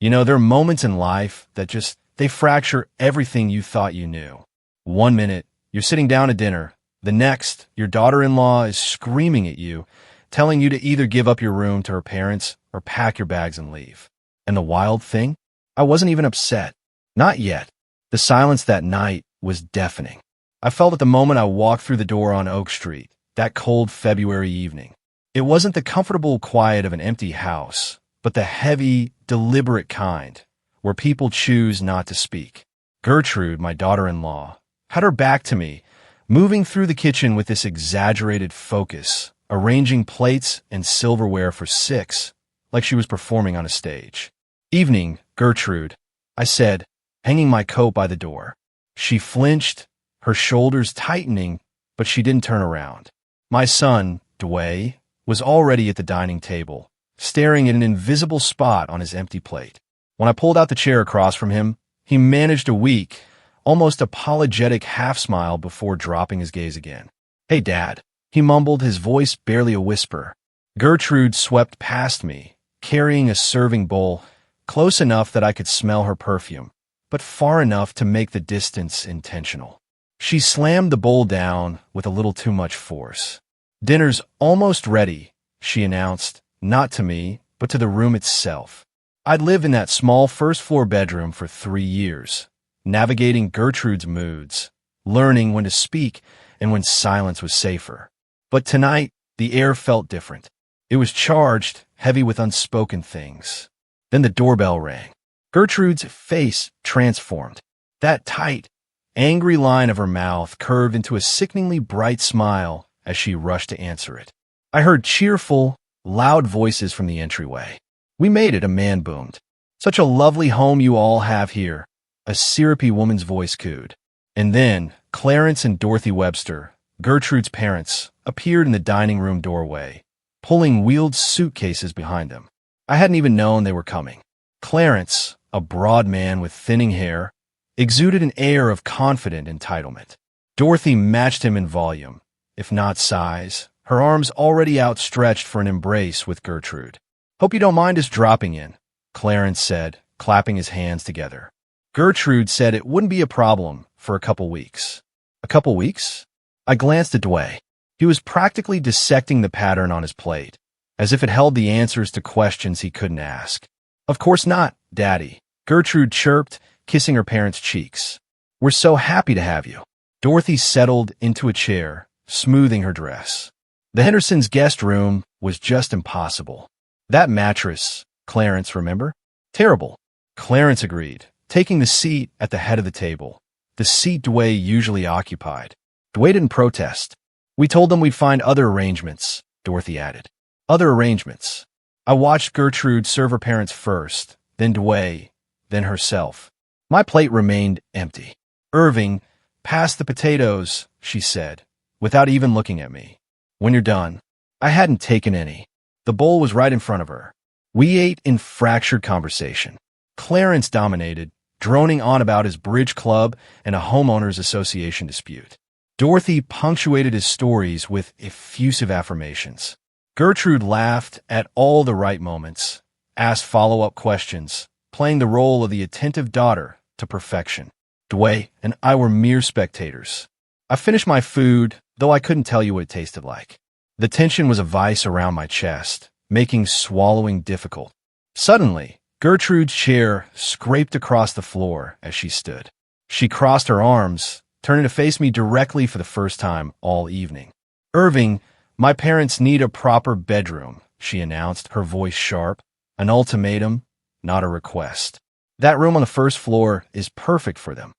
There are moments in life that they fracture everything you thought you knew. One minute, you're sitting down at dinner. The next, your daughter-in-law is screaming at you, telling you to either give up your room to her parents or pack your bags and leave. And the wild thing? I wasn't even upset. Not yet. The silence that night was deafening. I felt it the moment I walked through the door on Oak Street, that cold February evening. It wasn't the comfortable quiet of an empty house, but the heavy, deliberate kind, where people choose not to speak. Gertrude, my daughter-in-law, had her back to me, moving through the kitchen with this exaggerated focus, arranging plates and silverware for six, like she was performing on a stage. "Evening, Gertrude," I said, hanging my coat by the door. She flinched, her shoulders tightening, but she didn't turn around. My son, Dwayne, was already at the dining table, staring at an invisible spot on his empty plate. When I pulled out the chair across from him, he managed a weak, almost apologetic half-smile before dropping his gaze again. "Hey, Dad," he mumbled, his voice barely a whisper. Gertrude swept past me, carrying a serving bowl, close enough that I could smell her perfume, but far enough to make the distance intentional. She slammed the bowl down with a little too much force. "Dinner's almost ready," she announced, not to me, but to the room itself. I'd lived in that small first-floor bedroom for 3 years, navigating Gertrude's moods, learning when to speak and when silence was safer. But tonight, the air felt different. It was charged, heavy with unspoken things. Then the doorbell rang. Gertrude's face transformed. That tight, angry line of her mouth curved into a sickeningly bright smile as she rushed to answer it. I heard cheerful, loud voices from the entryway. "We made it," a man boomed. "Such a lovely home you all have here," a syrupy woman's voice cooed. And then Clarence and Dorothy Webster, Gertrude's parents, appeared in the dining room doorway, pulling wheeled suitcases behind them. I hadn't even known they were coming. Clarence, a broad man with thinning hair, exuded an air of confident entitlement. Dorothy matched him in volume, if not size, her arms already outstretched for an embrace with Gertrude. "Hope you don't mind us dropping in," Clarence said, clapping his hands together. Gertrude said it wouldn't be a problem for a couple weeks. A couple weeks? I glanced at Dwayne. He was practically dissecting the pattern on his plate, as if it held the answers to questions he couldn't ask. "Of course not, Daddy," Gertrude chirped, kissing her parents' cheeks. "We're so happy to have you." Dorothy settled into a chair, smoothing her dress. The Hendersons' guest room was just impossible. "That mattress," Clarence, remember? "Terrible." Clarence agreed, taking the seat at the head of the table, the seat Dwayne usually occupied. Dwayne didn't protest. "We told them we'd find other arrangements," Dorothy added. "Other arrangements." I watched Gertrude serve her parents first, then Dwayne, then herself. My plate remained empty. "Irving, pass the potatoes," she said, without even looking at me. "When you're done." I hadn't taken any. The bowl was right in front of her. We ate in fractured conversation. Clarence dominated, droning on about his bridge club and a homeowners association dispute. Dorothy punctuated his stories with effusive affirmations. Gertrude laughed at all the right moments, asked follow-up questions, playing the role of the attentive daughter to perfection. Dwayne and I were mere spectators. I finished my food, though I couldn't tell you what it tasted like. The tension was a vice around my chest, making swallowing difficult. Suddenly, Gertrude's chair scraped across the floor as she stood. She crossed her arms, turning to face me directly for the first time all evening. "Irving, my parents need a proper bedroom," she announced, her voice sharp. "An ultimatum, not a request. That room on the first floor is perfect for them."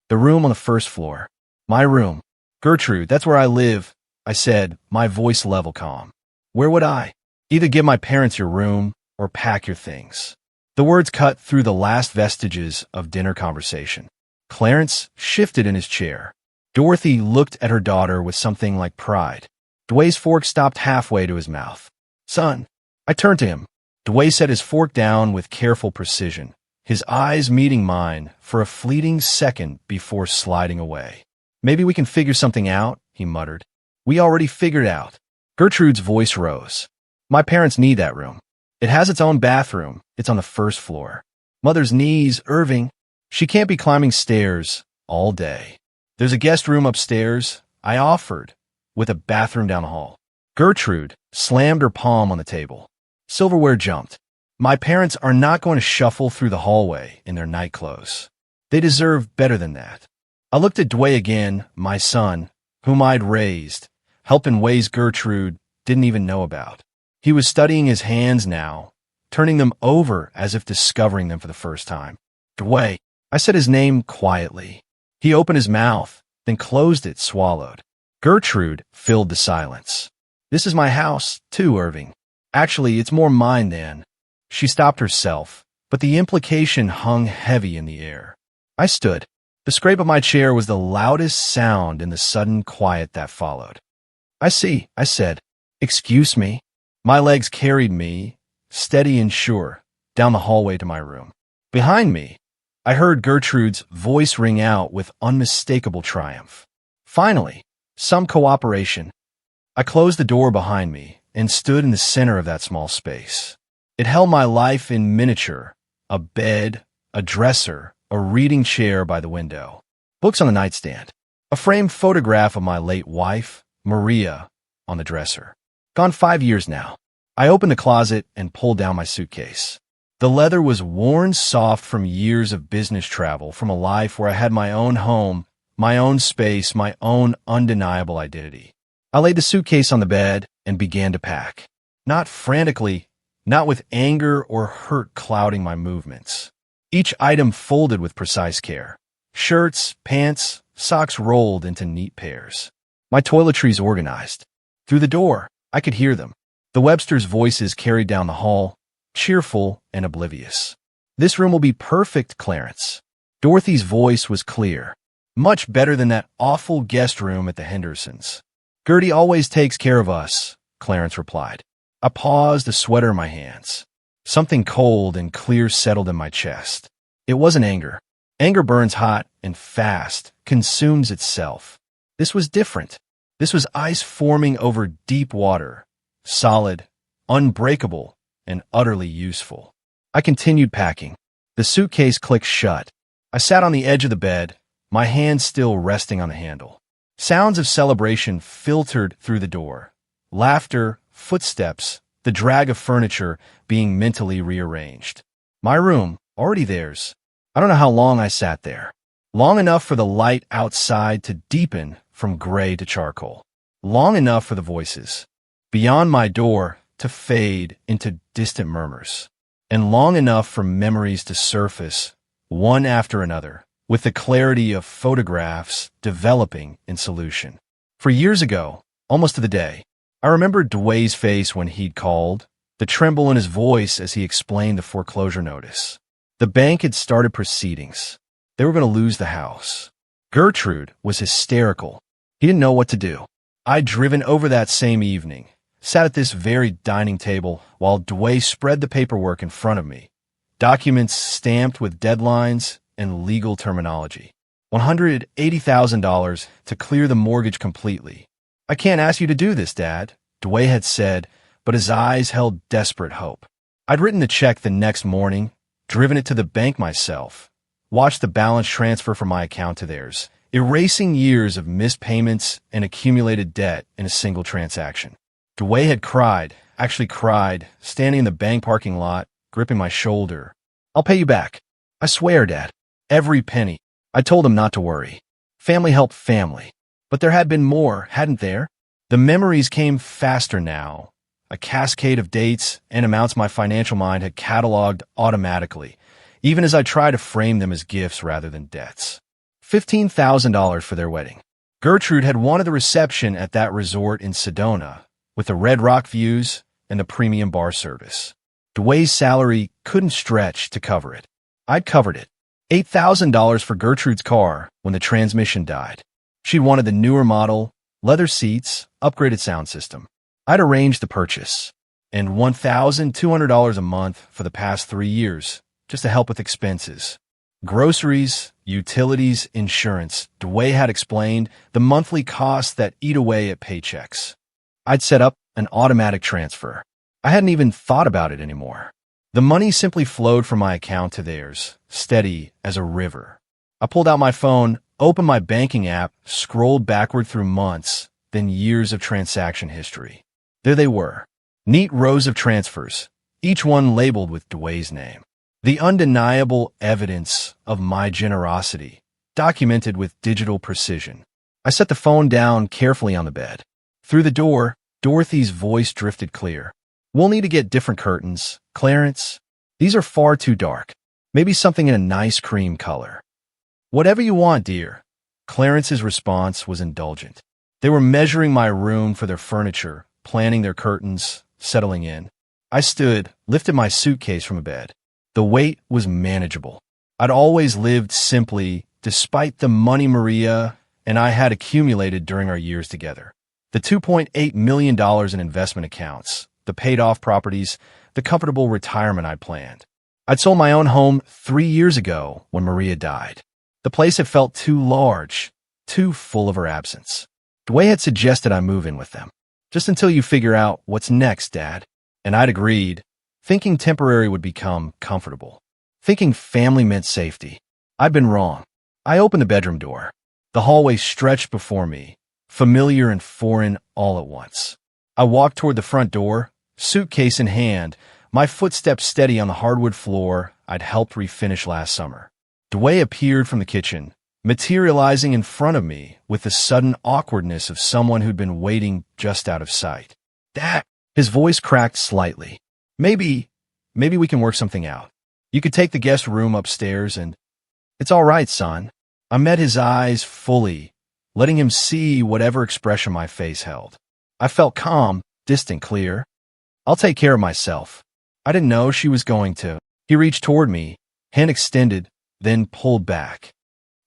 "The room on the first floor." "My room." "Gertrude, that's where I live," I said, my voice level calm. "Where would I? Either give my parents your room or pack your things." The words cut through the last vestiges of dinner conversation. Clarence shifted in his chair. Dorothy looked at her daughter with something like pride. Dwayne's fork stopped halfway to his mouth. "Son." I turned to him. Dwayne set his fork down with careful precision, his eyes meeting mine for a fleeting second before sliding away. "Maybe we can figure something out," he muttered. "We already figured out." Gertrude's voice rose. "My parents need that room. It has its own bathroom. It's on the first floor." Mother's knees, Irving. She can't be climbing stairs all day. There's a guest room upstairs, I offered, with a bathroom down the hall. Gertrude slammed her palm on the table. Silverware jumped. My parents are not going to shuffle through the hallway in their night clothes. They deserve better than that. I looked at Dwayne again, my son, whom I'd raised, helped in ways Gertrude didn't even know about. He was studying his hands now, turning them over as if discovering them for the first time. Dwayne, I said his name quietly. He opened his mouth, then closed it, swallowed. Gertrude filled the silence. This is my house, too, Irving. Actually, it's more mine than. She stopped herself, but the implication hung heavy in the air. I stood. The scrape of my chair was the loudest sound in the sudden quiet that followed. I see, I said. Excuse me. My legs carried me, steady and sure, down the hallway to my room. Behind me, I heard Gertrude's voice ring out with unmistakable triumph. Finally, some cooperation. I closed the door behind me and stood in the center of that small space. It held my life in miniature, a bed, a dresser, a reading chair by the window, books on the nightstand, a framed photograph of my late wife, Maria, on the dresser. Gone 5 years now. I opened the closet and pulled down my suitcase. The leather was worn soft from years of business travel, from a life where I had my own home, my own space, my own undeniable identity. I laid the suitcase on the bed and began to pack. Not frantically, not with anger or hurt clouding my movements. Each item folded with precise care. Shirts, pants, socks rolled into neat pairs. My toiletries organized. Through the door, I could hear them. The Webster's voices carried down the hall, cheerful and oblivious. This room will be perfect, Clarence. Dorothy's voice was clear. Much better than that awful guest room at the Hendersons. Gertie always takes care of us, Clarence replied. I paused, a sweater in my hands. Something cold and clear settled in my chest. It wasn't anger. Anger burns hot and fast, consumes itself. This was different. This was ice forming over deep water, solid, unbreakable, and utterly useful. I continued packing. The suitcase clicked shut. I sat on the edge of the bed, my hands still resting on the handle. Sounds of celebration filtered through the door. Laughter, footsteps, the drag of furniture being mentally rearranged. My room, already theirs. I don't know how long I sat there. Long enough for the light outside to deepen from gray to charcoal. Long enough for the voices beyond my door to fade into distant murmurs. And long enough for memories to surface, one after another, with the clarity of photographs developing in solution. For years ago, almost to the day, I remembered Dwayne's face when he'd called, the tremble in his voice as he explained the foreclosure notice. The bank had started proceedings. They were going to lose the house. Gertrude was hysterical. He didn't know what to do. I'd driven over that same evening, sat at this very dining table while Dwayne spread the paperwork in front of me, documents stamped with deadlines and legal terminology. $180,000 to clear the mortgage completely. I can't ask you to do this, Dad, Dwayne had said, but his eyes held desperate hope. I'd written the check the next morning, driven it to the bank myself, watched the balance transfer from my account to theirs, erasing years of missed payments and accumulated debt in a single transaction. Dwayne had cried, actually cried, standing in the bank parking lot, gripping my shoulder. I'll pay you back. I swear, Dad. Every penny. I told him not to worry. Family helped family. But there had been more, hadn't there? The memories came faster now. A cascade of dates and amounts my financial mind had cataloged automatically, even as I tried to frame them as gifts rather than debts. $15,000 for their wedding. Gertrude had wanted the reception at that resort in Sedona, with the Red Rock views and the premium bar service. Dwayne's salary couldn't stretch to cover it. I'd covered it. $8,000 for Gertrude's car when the transmission died. She'd wanted the newer model, leather seats, upgraded sound system. I'd arranged the purchase. And $1,200 a month for the past 3 years, just to help with expenses. Groceries, utilities, insurance. Dwayne had explained the monthly costs that eat away at paychecks. I'd set up an automatic transfer. I hadn't even thought about it anymore. The money simply flowed from my account to theirs, steady as a river. I pulled out my phone, opened my banking app, scrolled backward through months, then years of transaction history. There they were, neat rows of transfers, each one labeled with Dway's name. The undeniable evidence of my generosity, documented with digital precision. I set the phone down carefully on the bed. Through the door, Dorothy's voice drifted clear. "We'll need to get different curtains. Clarence, these are far too dark. Maybe something in a nice cream color." "Whatever you want, dear." Clarence's response was indulgent. They were measuring my room for their furniture, planning their curtains, settling in. I stood, lifted my suitcase from a bed. The weight was manageable. I'd always lived simply, despite the money Maria and I had accumulated during our years together. The $2.8 million in investment accounts, the paid-off properties, the comfortable retirement I'd planned. I'd sold my own home 3 years ago when Maria died. The place had felt too large, too full of her absence. Dway had suggested I move in with them. "Just until you figure out what's next, Dad." And I'd agreed, thinking temporary would become comfortable. Thinking family meant safety. I'd been wrong. I opened the bedroom door. The hallway stretched before me, familiar and foreign all at once. I walked toward the front door, suitcase in hand, my footsteps steady on the hardwood floor I'd helped refinish last summer. Dway appeared from the kitchen, materializing in front of me with the sudden awkwardness of someone who'd been waiting just out of sight. "Dad," his voice cracked slightly. Maybe we can work something out. You could take the guest room upstairs and..." "It's all right, son." I met his eyes fully, letting him see whatever expression my face held. I felt calm, distant, clear. "I'll take care of myself." I didn't know she was going to. He reached toward me, hand extended, then pulled back.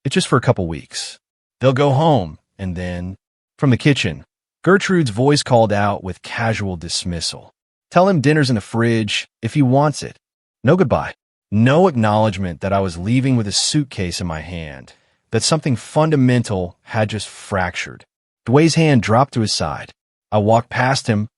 "It's just for a couple weeks. They'll go home, and then..." From the kitchen, Gertrude's voice called out with casual dismissal. "Tell him dinner's in the fridge if he wants it." No goodbye. No acknowledgement that I was leaving with a suitcase in my hand, that something fundamental had just fractured. Dway's hand dropped to his side. I walked past him,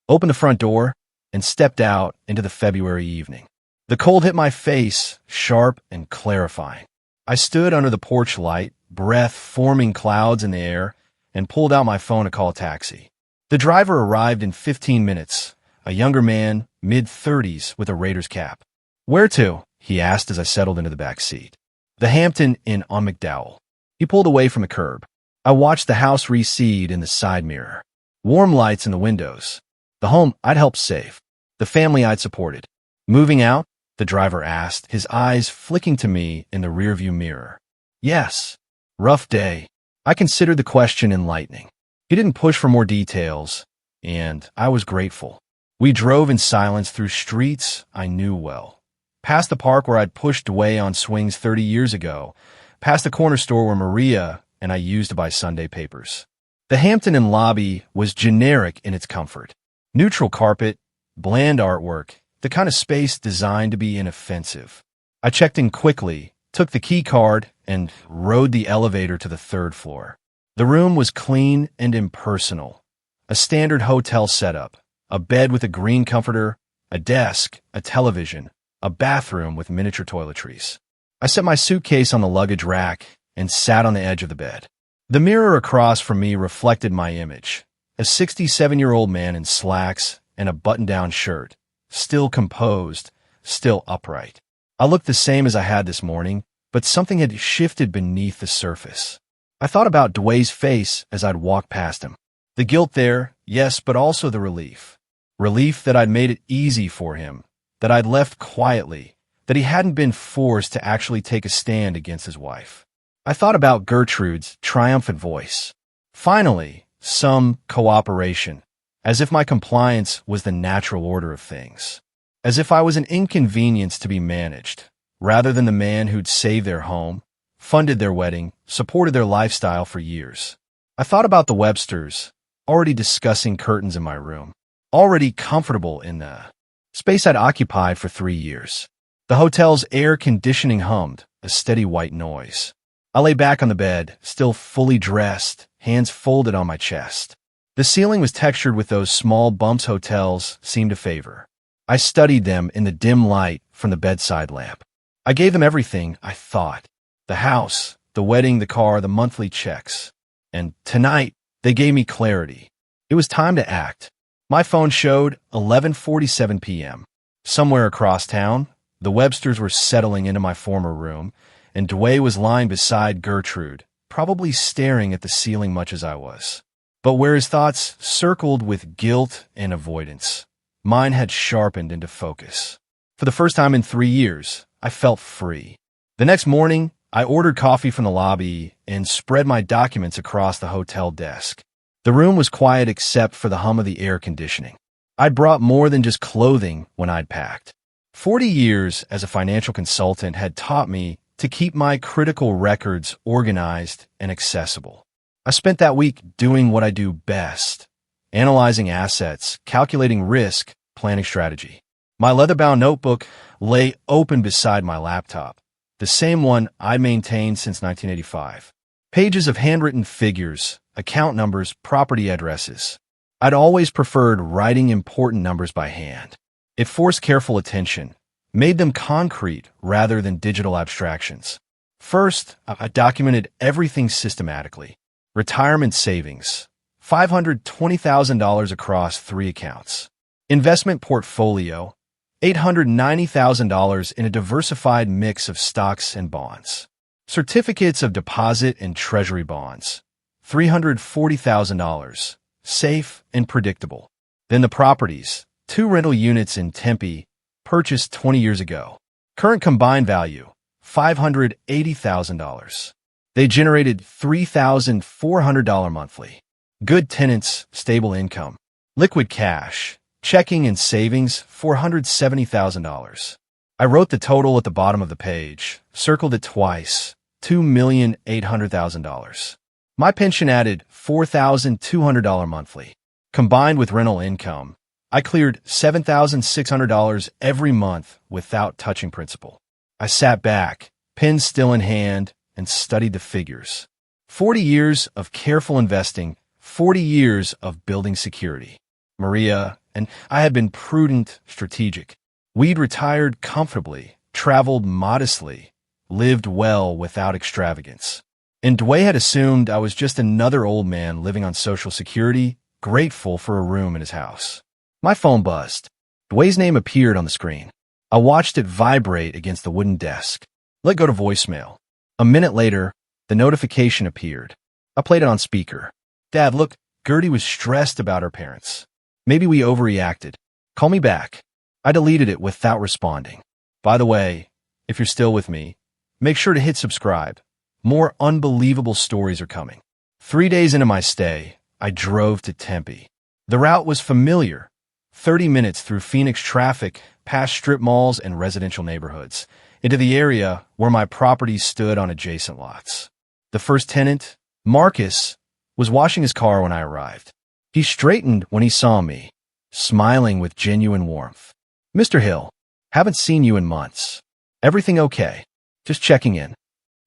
opened the front door, and stepped out into the February evening. The cold hit my face, sharp and clarifying. I stood under the porch light, breath forming clouds in the air, and pulled out my phone to call a taxi. The driver arrived in 15 minutes, a younger man, mid-30s, with a Raiders cap. "Where to?" he asked as I settled into the back seat. "The Hampton Inn on McDowell." He pulled away from the curb. I watched the house recede in the side mirror. Warm lights in the windows. The home I'd helped save. The family I'd supported. "Moving out?" the driver asked, his eyes flicking to me in the rearview mirror. "Yes." Rough day. I considered the question enlightening. He didn't push for more details, and I was grateful. We drove in silence through streets I knew well. Past the park where I'd pushed away on swings 30 years ago, past the corner store where Maria and I used to buy Sunday papers. The Hampton Inn lobby was generic in its comfort. Neutral carpet, bland artwork, the kind of space designed to be inoffensive. I checked in quickly, took the key card, and rode the elevator to the 3rd floor. The room was clean and impersonal. A standard hotel setup, a bed with a green comforter, a desk, a television, a bathroom with miniature toiletries. I set my suitcase on the luggage rack and sat on the edge of the bed. The mirror across from me reflected my image, a 67-year-old man in slacks and a button-down shirt, still composed, still upright. I looked the same as I had this morning, but something had shifted beneath the surface. I thought about Dway's face as I'd walked past him. The guilt there, yes, but also the relief. Relief that I'd made it easy for him, that I'd left quietly, that he hadn't been forced to actually take a stand against his wife. I thought about Gertrude's triumphant voice. Finally, some cooperation, as if my compliance was the natural order of things. As if I was an inconvenience to be managed, rather than the man who'd saved their home, funded their wedding, supported their lifestyle for years. I thought about the Websters, already discussing curtains in my room, already comfortable in the space I'd occupied for 3 years. The hotel's air conditioning hummed, a steady white noise. I lay back on the bed, still fully dressed, hands folded on my chest. The ceiling was textured with those small bumps hotels seemed to favor. I studied them in the dim light from the bedside lamp. I gave them everything I thought. The house, the wedding, the car, the monthly checks. And tonight, they gave me clarity. It was time to act. My phone showed 11:47 p.m. Somewhere across town, the Websters were settling into my former room, and Dwayne was lying beside Gertrude, probably staring at the ceiling much as I was. But where his thoughts circled with guilt and avoidance, mine had sharpened into focus. For the first time in 3 years, I felt free. The next morning, I ordered coffee from the lobby and spread my documents across the hotel desk. The room was quiet except for the hum of the air conditioning. I'd brought more than just clothing when I'd packed. 40 years as a financial consultant had taught me to keep my critical records organized and accessible. I spent that week doing what I do best, analyzing assets, calculating risk, planning strategy. My leather-bound notebook lay open beside my laptop, the same one I maintained since 1985. Pages of handwritten figures, account numbers, property addresses. I'd always preferred writing important numbers by hand. It forced careful attention, made them concrete rather than digital abstractions. First, I documented everything systematically. Retirement savings, $520,000 across 3 accounts. Investment portfolio, $890,000 in a diversified mix of stocks and bonds. Certificates of deposit and treasury bonds, $340,000, safe and predictable. Then the properties, 2 rental units in Tempe, purchased 20 years ago. Current combined value, $580,000. They generated $3,400 monthly. Good tenants, stable income. Liquid cash, checking and savings, $470,000. I wrote the total at the bottom of the page, circled it twice, $2,800,000. My pension added $4,200 monthly. Combined with rental income, I cleared $7,600 every month without touching principal. I sat back, pen still in hand, and studied the figures. 40 years of careful investing, 40 years of building security. Maria and I had been prudent, strategic. We'd retired comfortably, traveled modestly, lived well without extravagance. And Dwayne had assumed I was just another old man living on Social Security, grateful for a room in his house. My phone buzzed. Dwayne's name appeared on the screen. I watched it vibrate against the wooden desk. Let go to voicemail. A minute later, the notification appeared. I played it on speaker. Dad, look, Gertie was stressed about her parents. Maybe we overreacted. Call me back. I deleted it without responding. By the way, if you're still with me, make sure to hit subscribe. More unbelievable stories are coming. 3 days into my stay, I drove to Tempe. The route was familiar. 30 minutes through Phoenix traffic, past strip malls and residential neighborhoods, into the area where my properties stood on adjacent lots. The first tenant, Marcus, was washing his car when I arrived. He straightened when he saw me, smiling with genuine warmth. Mr. Hill, haven't seen you in months. Everything okay? Just checking in.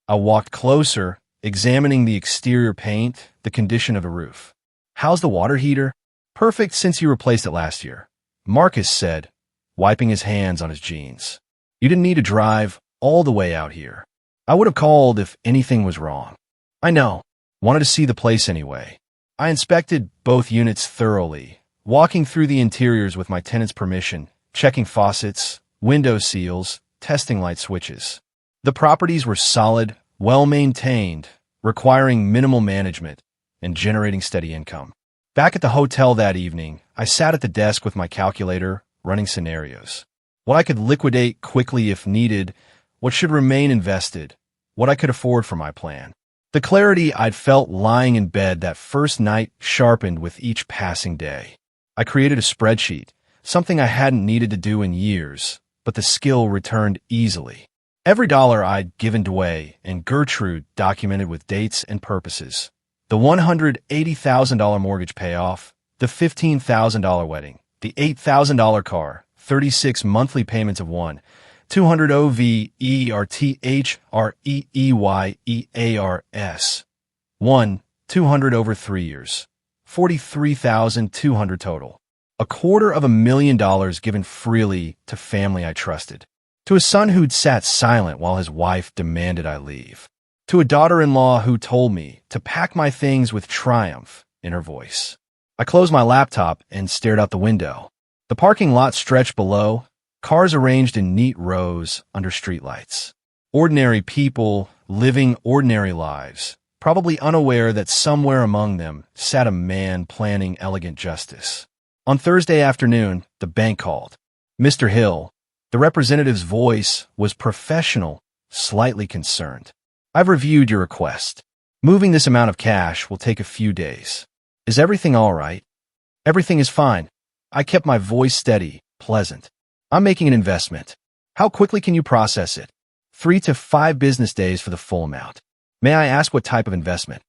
I walked closer, examining the exterior paint, the condition of the roof. How's the water heater? Perfect since you replaced it last year, Marcus said, wiping his hands on his jeans. You didn't need to drive all the way out here. I would have called if anything was wrong. I know. Wanted to see the place anyway. I inspected both units thoroughly, walking through the interiors with my tenant's permission, checking faucets, window seals, testing light switches. The properties were solid, well-maintained, requiring minimal management, and generating steady income. Back at the hotel that evening, I sat at the desk with my calculator, running scenarios. What I could liquidate quickly if needed, what should remain invested, what I could afford for my plan. The clarity I'd felt lying in bed that first night sharpened with each passing day. I created a spreadsheet, something I hadn't needed to do in years, but the skill returned easily. Every dollar I'd given away, and Gertrude documented with dates and purposes. The $180,000 mortgage payoff, the $15,000 wedding, the $8,000 car, 36 monthly payments of $1, 200 OVERTHREEYEARS. 200 over 3 years. 43,200 total. $250,000 given freely to family I trusted. To a son who'd sat silent while his wife demanded I leave. To a daughter-in-law who told me to pack my things with triumph in her voice. I closed my laptop and stared out the window. The parking lot stretched below, cars arranged in neat rows under streetlights. Ordinary people living ordinary lives, probably unaware that somewhere among them sat a man planning elegant justice. On Thursday afternoon, the bank called. Mr. Hill, the representative's voice was professional, slightly concerned. I've reviewed your request. Moving this amount of cash will take a few days. Is everything all right? Everything is fine. I kept my voice steady, pleasant. I'm making an investment. How quickly can you process it? 3 to 5 business days for the full amount. May I ask what type of investment?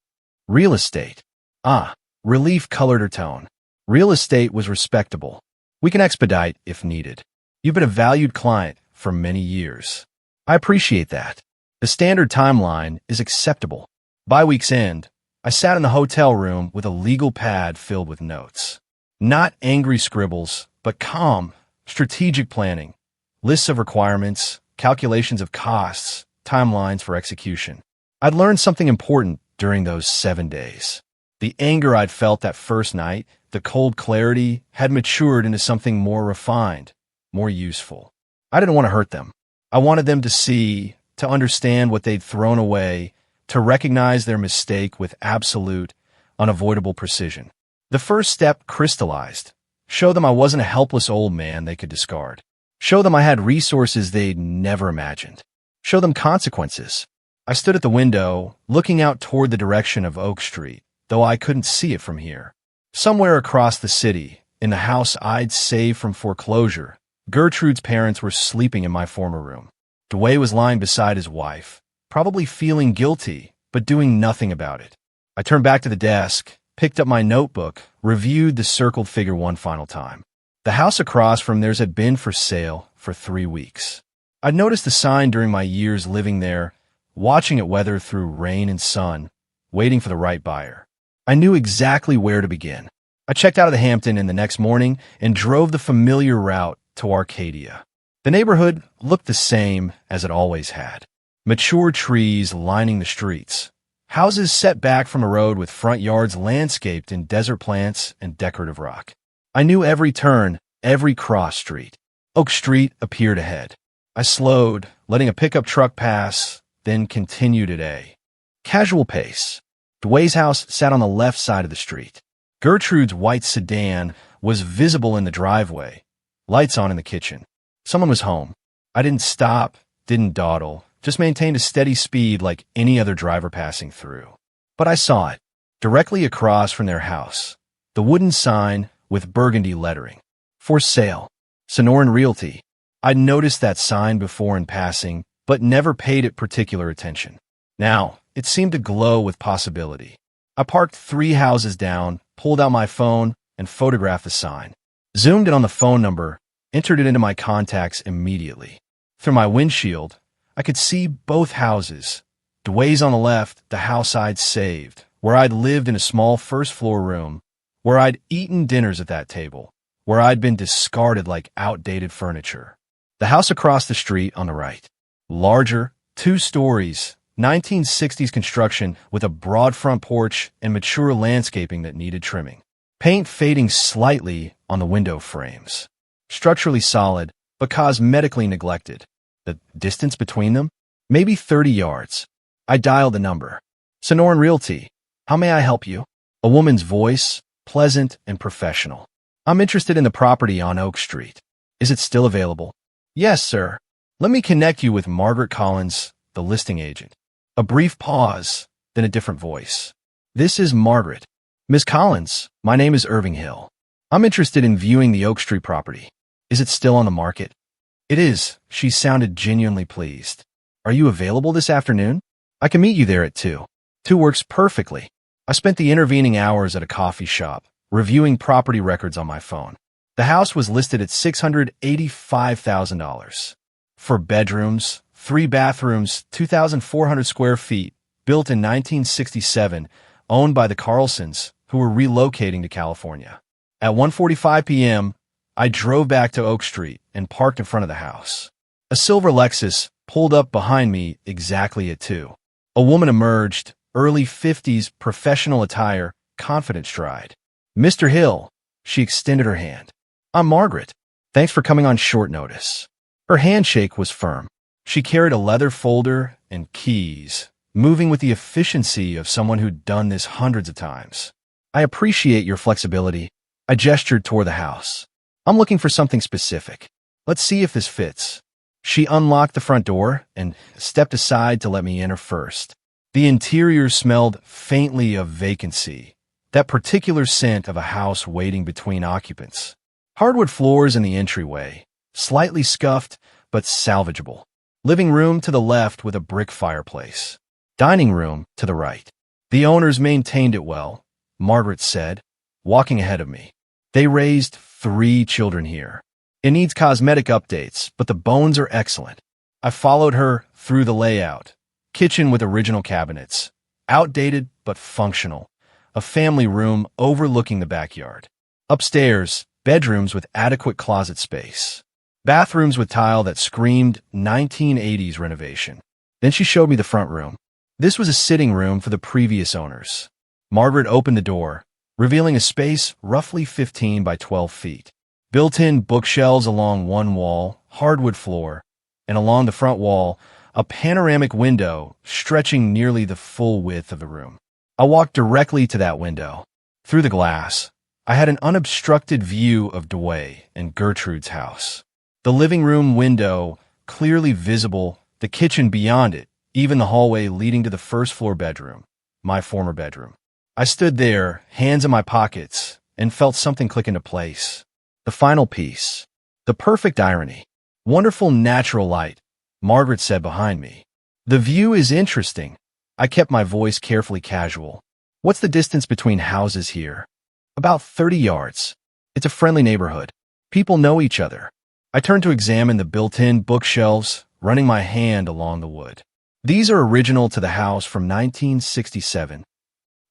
Real estate. Ah, relief colored her tone. Real estate was respectable. We can expedite if needed. You've been a valued client for many years. I appreciate that. The standard timeline is acceptable. By week's end, I sat in the hotel room with a legal pad filled with notes. Not angry scribbles, but calm, strategic planning, lists of requirements, calculations of costs, timelines for execution. I'd learned something important during those 7 days. The anger I'd felt that first night, the cold clarity, had matured into something more refined, more useful. I didn't want to hurt them. I wanted them to see, to understand what they'd thrown away, to recognize their mistake with absolute, unavoidable precision. The first step crystallized. Show them I wasn't a helpless old man they could discard. Show them I had resources they'd never imagined. Show them consequences. I stood at the window, looking out toward the direction of Oak Street, though I couldn't see it from here. Somewhere across the city, in the house I'd saved from foreclosure, Gertrude's parents were sleeping in my former room. Dwayne was lying beside his wife, probably feeling guilty, but doing nothing about it. I turned back to the desk, picked up my notebook, reviewed the circled figure one final time. The house across from theirs had been for sale for 3 weeks. I'd noticed the sign during my years living there, watching it weather through rain and sun, waiting for the right buyer. I knew exactly where to begin. I checked out of the Hampton in the next morning and drove the familiar route to Arcadia. The neighborhood looked the same as it always had. Mature trees lining the streets. Houses set back from a road with front yards landscaped in desert plants and decorative rock. I knew every turn, every cross street. Oak Street appeared ahead. I slowed, letting a pickup truck pass, then continued at a casual pace. Dwayne's house sat on the left side of the street. Gertrude's white sedan was visible in the driveway, lights on in the kitchen. Someone was home. I didn't stop, didn't dawdle, just maintained a steady speed like any other driver passing through. But I saw it, directly across from their house. The wooden sign with burgundy lettering. For sale. Sonoran Realty. I'd noticed that sign before in passing, but never paid it particular attention. Now, it seemed to glow with possibility. I parked 3 houses down, pulled out my phone, and photographed the sign. Zoomed in on the phone number, entered it into my contacts immediately. Through my windshield, I could see both houses. Dwayne's on the left, the house I'd saved, where I'd lived in a small first-floor room, where I'd eaten dinners at that table, where I'd been discarded like outdated furniture. The house across the street on the right. Larger, 2 stories, 1960s construction with a broad front porch and mature landscaping that needed trimming. Paint fading slightly on the window frames. Structurally solid, but cosmetically neglected. The distance between them? Maybe 30 yards. I dialed the number. Sonoran Realty. How may I help you? A woman's voice, pleasant and professional. I'm interested in the property on Oak Street. Is it still available? Yes, sir. Let me connect you with Margaret Collins, the listing agent. A brief pause, then a different voice. This is Margaret. Ms. Collins, my name is Irving Hill. I'm interested in viewing the Oak Street property. Is it still on the market? It is. She sounded genuinely pleased. Are you available this afternoon? I can meet you there at 2. 2 works perfectly. I spent the intervening hours at a coffee shop, reviewing property records on my phone. The house was listed at $685,000. 4 bedrooms, 3 bathrooms, 2,400 square feet, built in 1967, owned by the Carlsons, who were relocating to California. At 1:45 p.m., I drove back to Oak Street and parked in front of the house. A silver Lexus pulled up behind me exactly at 2. A woman emerged, early 50s, professional attire, confident stride. "Mr. Hill," she extended her hand. "I'm Margaret. Thanks for coming on short notice." Her handshake was firm. She carried a leather folder and keys, moving with the efficiency of someone who'd done this hundreds of times. "I appreciate your flexibility." I gestured toward the house. "I'm looking for something specific. Let's see if this fits." She unlocked the front door and stepped aside to let me enter first. The interior smelled faintly of vacancy, that particular scent of a house waiting between occupants. Hardwood floors in the entryway, slightly scuffed but salvageable. Living room to the left with a brick fireplace. Dining room to the right. "The owners maintained it well," Margaret said, walking ahead of me. "They raised 3 children here. It needs cosmetic updates, but the bones are excellent." I followed her through the layout. Kitchen with original cabinets. Outdated but functional. A family room overlooking the backyard. Upstairs, bedrooms with adequate closet space. Bathrooms with tile that screamed 1980s renovation. Then she showed me the front room. This was a sitting room for the previous owners. Margaret opened the door, revealing a space roughly 15 by 12 feet. Built-in bookshelves along one wall, hardwood floor, and along the front wall, a panoramic window stretching nearly the full width of the room. I walked directly to that window. Through the glass, I had an unobstructed view of Dwayne and Gertrude's house. The living room window, clearly visible, the kitchen beyond it, even the hallway leading to the first-floor bedroom, my former bedroom. I stood there, hands in my pockets, and felt something click into place. The final piece. The perfect irony. "Wonderful natural light," Margaret said behind me. "The view is interesting." I kept my voice carefully casual. "What's the distance between houses here?" "About 30 yards. It's a friendly neighborhood. People know each other." I turned to examine the built-in bookshelves, running my hand along the wood. "These are original to the house from 1967.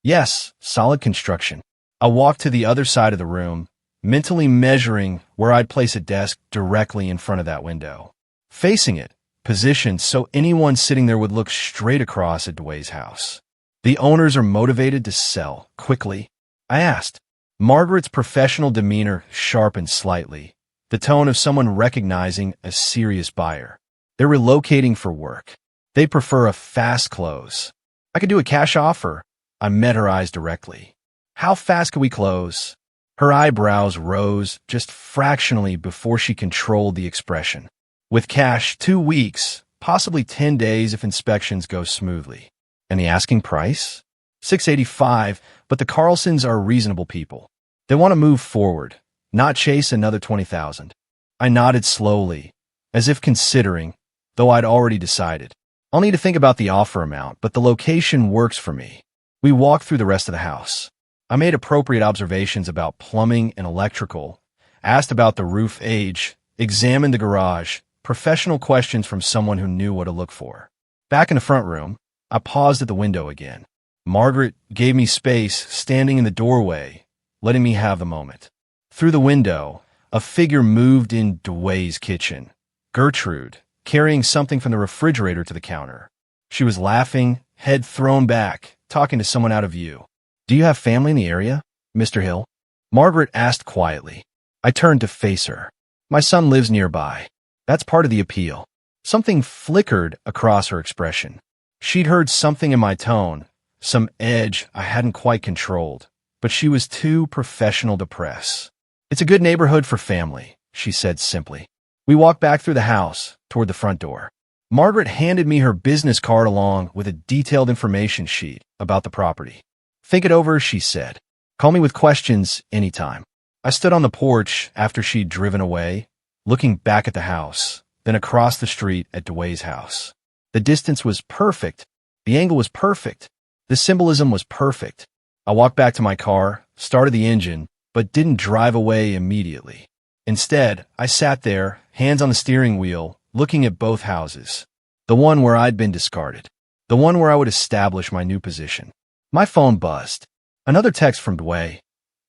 "Yes, solid construction." I walked to the other side of the room, mentally measuring where I'd place a desk directly in front of that window. Facing it, positioned so anyone sitting there would look straight across at Dwayne's house. "The owners are motivated to sell quickly?" I asked. Margaret's professional demeanor sharpened slightly, the tone of someone recognizing a serious buyer. "They're relocating for work. They prefer a fast close." "I could do a cash offer." I met her eyes directly. "How fast could we close?" Her eyebrows rose just fractionally before she controlled the expression. "With cash, 2 weeks, possibly 10 days if inspections go smoothly." "And the asking price?" $685, but the Carlsons are reasonable people. They want to move forward, not chase another 20,000. I nodded slowly, as if considering, though I'd already decided. "I'll need to think about the offer amount, but the location works for me." We walked through the rest of the house. I made appropriate observations about plumbing and electrical, asked about the roof age, examined the garage, professional questions from someone who knew what to look for. Back in the front room, I paused at the window again. Margaret gave me space, standing in the doorway, letting me have the moment. Through the window, a figure moved in Dwayne's kitchen. Gertrude, carrying something from the refrigerator to the counter. She was laughing, head thrown back, talking to someone out of view. "Do you have family in the area, Mr. Hill?" Margaret asked quietly. I turned to face her. "My son lives nearby." That's part of the appeal. Something flickered across her expression. She'd heard something in my tone, some edge I hadn't quite controlled, but she was too professional to press. "It's a good neighborhood for family," she said simply. We walked back through the house, toward the front door. Margaret handed me her business card along with a detailed information sheet about the property. "Think it over," she said. "Call me with questions anytime." I stood on the porch after she'd driven away, looking back at the house, then across the street at Dwayne's house. The distance was perfect. The angle was perfect. The symbolism was perfect. I walked back to my car, started the engine, but didn't drive away immediately. Instead, I sat there, hands on the steering wheel, looking at both houses. The one where I'd been discarded. The one where I would establish my new position. My phone buzzed. Another text from Dwayne.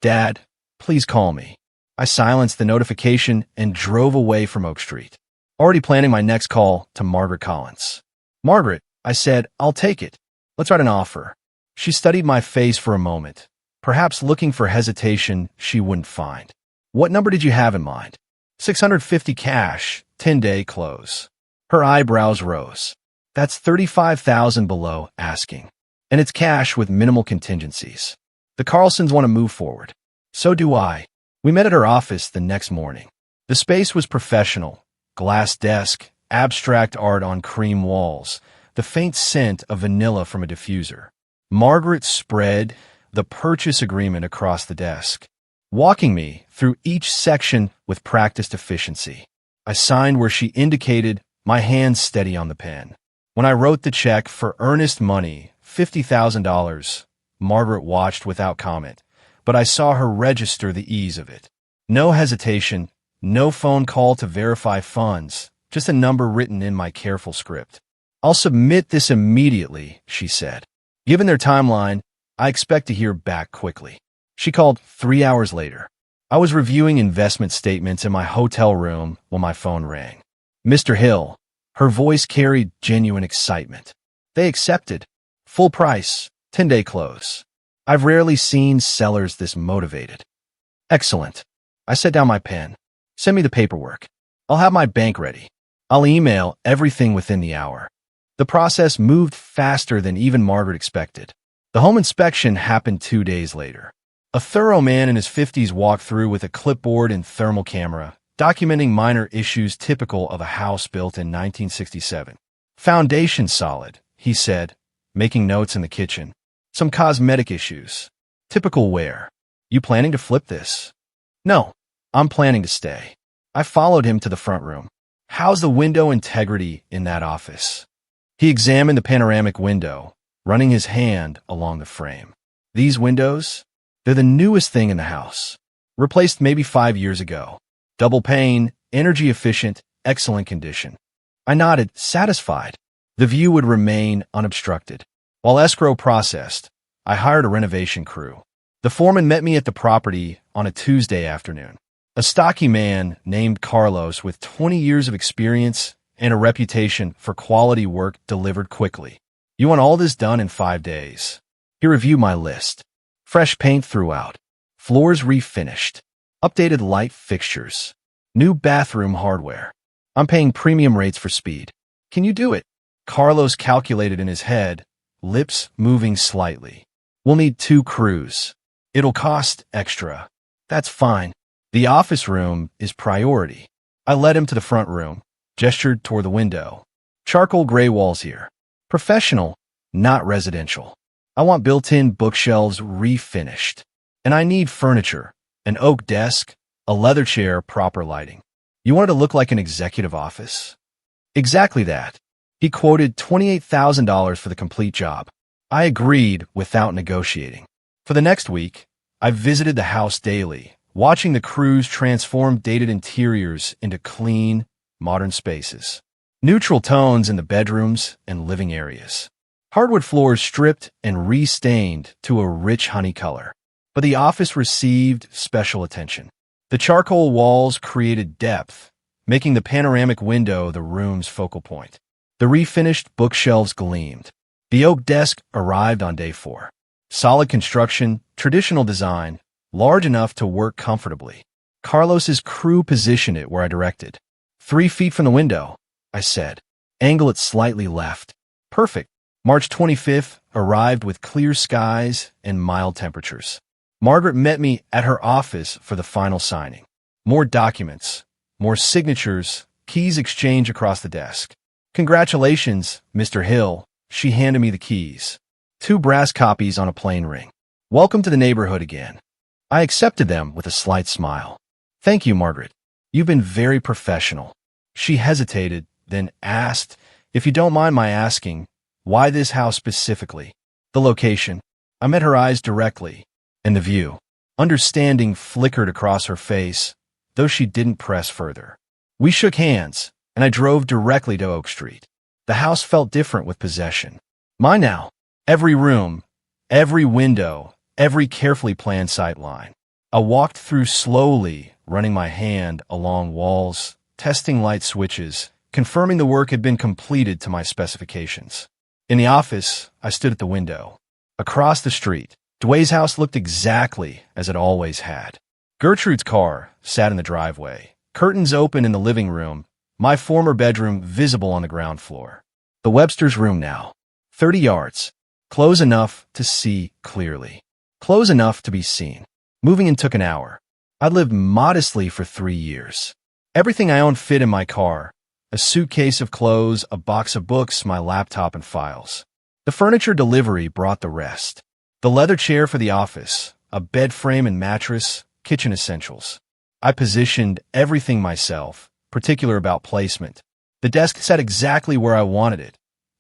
"Dad, Please call me. I silenced the notification and drove away from Oak Street, already planning my next call to Margaret Collins. Margaret, I said, I'll take it. Let's write an offer. She studied my face for a moment, perhaps looking for hesitation she wouldn't find. What number did you have in mind? 650 cash, 10-day close. Her eyebrows rose. That's $35,000 below asking. And it's cash with minimal contingencies. The Carlsons want to move forward. So do I. We met at her office the next morning. The space was professional. Glass desk, abstract art on cream walls, the faint scent of vanilla from a diffuser. Margaret spread the purchase agreement across the desk, walking me through each section with practiced efficiency. I signed where she indicated, my hands steady on the pen. When I wrote the check for earnest money, $50,000, Margaret watched without comment, but I saw her register the ease of it. No hesitation, no phone call to verify funds, just a number written in my careful script. I'll submit this immediately, she said. Given their timeline, I expect to hear back quickly. She called 3 hours later. I was reviewing investment statements in my hotel room when my phone rang. Mr. Hill. Her voice carried genuine excitement. They accepted. Full price, 10-day close. I've rarely seen sellers this motivated. Excellent. I set down my pen. Send me the paperwork. I'll have my bank ready. I'll email everything within the hour. The process moved faster than even Margaret expected. The home inspection happened 2 days later. A thorough man in his 50s walked through with a clipboard and thermal camera, documenting minor issues typical of a house built in 1967. Foundation solid, he said, making notes in the kitchen. Some cosmetic issues. Typical wear. You planning to flip this? No, I'm planning to stay. I followed him to the front room. How's the window integrity in that office? He examined the panoramic window, running his hand along the frame. These windows? They're the newest thing in the house. Replaced maybe 5 years ago. Double pane, energy efficient, excellent condition. I nodded, satisfied. The view would remain unobstructed. While escrow processed, I hired a renovation crew. The foreman met me at the property on a Tuesday afternoon. A stocky man named Carlos with 20 years of experience and a reputation for quality work delivered quickly. You want all this done in 5 days. He reviewed my list. Fresh paint throughout. Floors refinished. Updated light fixtures. New bathroom hardware. I'm paying premium rates for speed. Can you do it? Carlos calculated in his head, lips moving slightly. We'll need 2 crews. It'll cost extra. That's fine. The office room is priority. I led him to the front room, gestured toward the window. Charcoal gray walls here. Professional, not residential. I want built-in bookshelves refinished. And I need furniture, an oak desk, a leather chair, proper lighting. You want it to look like an executive office? Exactly that. He quoted $28,000 for the complete job. I agreed without negotiating. For the next week, I visited the house daily, watching the crews transform dated interiors into clean, modern spaces. Neutral tones in the bedrooms and living areas. Hardwood floors stripped and re-stained to a rich honey color. But the office received special attention. The charcoal walls created depth, making the panoramic window the room's focal point. The refinished bookshelves gleamed. The oak desk arrived on day 4. Solid construction, traditional design, large enough to work comfortably. Carlos's crew positioned it where I directed. 3 feet from the window, I said. Angle it slightly left. Perfect. March 25th arrived with clear skies and mild temperatures. Margaret met me at her office for the final signing. More documents, more signatures, keys exchanged across the desk. Congratulations, Mr. Hill. She handed me the keys. 2 brass copies on a plain ring. Welcome to the neighborhood again. I accepted them with a slight smile. Thank you, Margaret. You've been very professional. She hesitated, then asked, if you don't mind my asking, why this house specifically? The location. I met her eyes directly, and the view. Understanding flickered across her face, though she didn't press further. We shook hands, and I drove directly to Oak Street. The house felt different with possession. Mine now. Every room, every window, every carefully planned sight line. I walked through slowly, running my hand along walls, testing light switches, confirming the work had been completed to my specifications. In the office, I stood at the window. Across the street, Dway's house looked exactly as it always had. Gertrude's car sat in the driveway, curtains open in the living room, my former bedroom visible on the ground floor. The Webster's room now. 30 yards. Close enough to see clearly. Close enough to be seen. Moving in took an hour. I'd lived modestly for 3 years. Everything I owned fit in my car. A suitcase of clothes, a box of books, my laptop and files. The furniture delivery brought the rest. The leather chair for the office, a bed frame and mattress, kitchen essentials. I positioned everything myself, particular about placement. The desk sat exactly where I wanted it,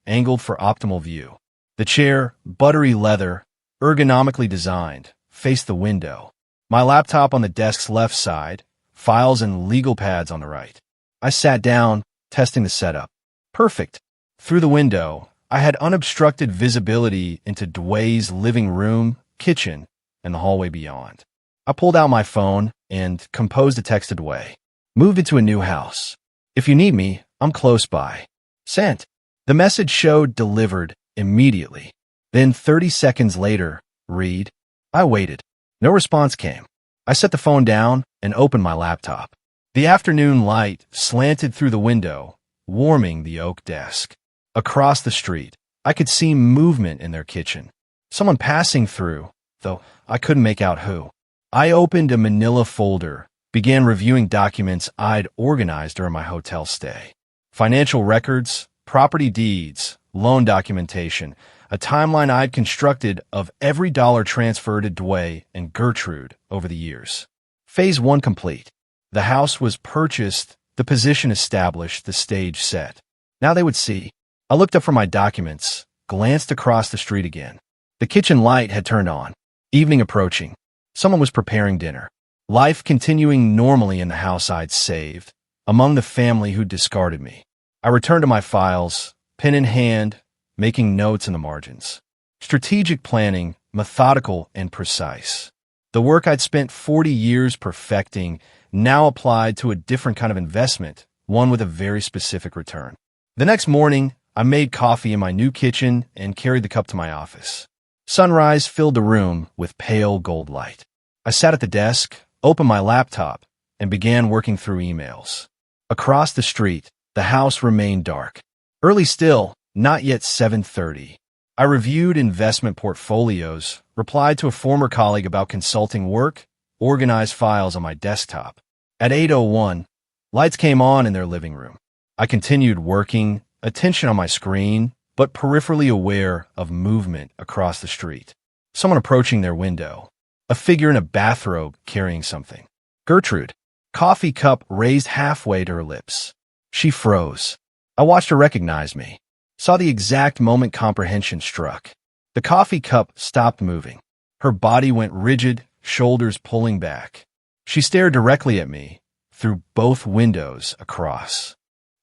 angled for optimal view. The chair, buttery leather, ergonomically designed, faced the window. My laptop on the desk's left side, files and legal pads on the right. I sat down, testing the setup. Perfect. Through the window, I had unobstructed visibility into Dway's living room, kitchen, and the hallway beyond. I pulled out my phone and composed a text to Dway. Moved into a new house. If you need me, I'm close by. Sent. The message showed delivered immediately. Then 30 seconds later, read. I waited. No response came. I set the phone down and opened my laptop. The afternoon light slanted through the window, warming the oak desk. Across the street, I could see movement in their kitchen. Someone passing through, though I couldn't make out who. I opened a manila folder, began reviewing documents I'd organized during my hotel stay. Financial records, property deeds, loan documentation, a timeline I'd constructed of every dollar transferred to Dway and Gertrude over the years. Phase 1 complete. The house was purchased, the position established, the stage set. Now they would see. I looked up from my documents, glanced across the street again. The kitchen light had turned on. Evening approaching. Someone was preparing dinner. Life continuing normally in the house I'd saved, among the family who discarded me. I returned to my files, pen in hand, making notes in the margins. Strategic planning, methodical and precise. The work I'd spent 40 years perfecting now applied to a different kind of investment, one with a very specific return. The next morning, I made coffee in my new kitchen and carried the cup to my office. Sunrise filled the room with pale gold light. I sat at the desk, opened my laptop, and began working through emails. Across the street, the house remained dark. Early still, not yet 7:30. I reviewed investment portfolios, replied to a former colleague about consulting work, organized files on my desktop. At 8:01, lights came on in their living room. I continued working, attention on my screen, but peripherally aware of movement across the street. Someone approaching their window. A figure in a bathrobe carrying something. Gertrude. Coffee cup raised halfway to her lips. She froze. I watched her recognize me. Saw the exact moment comprehension struck. The coffee cup stopped moving. Her body went rigid, shoulders pulling back. She stared directly at me, through both windows across.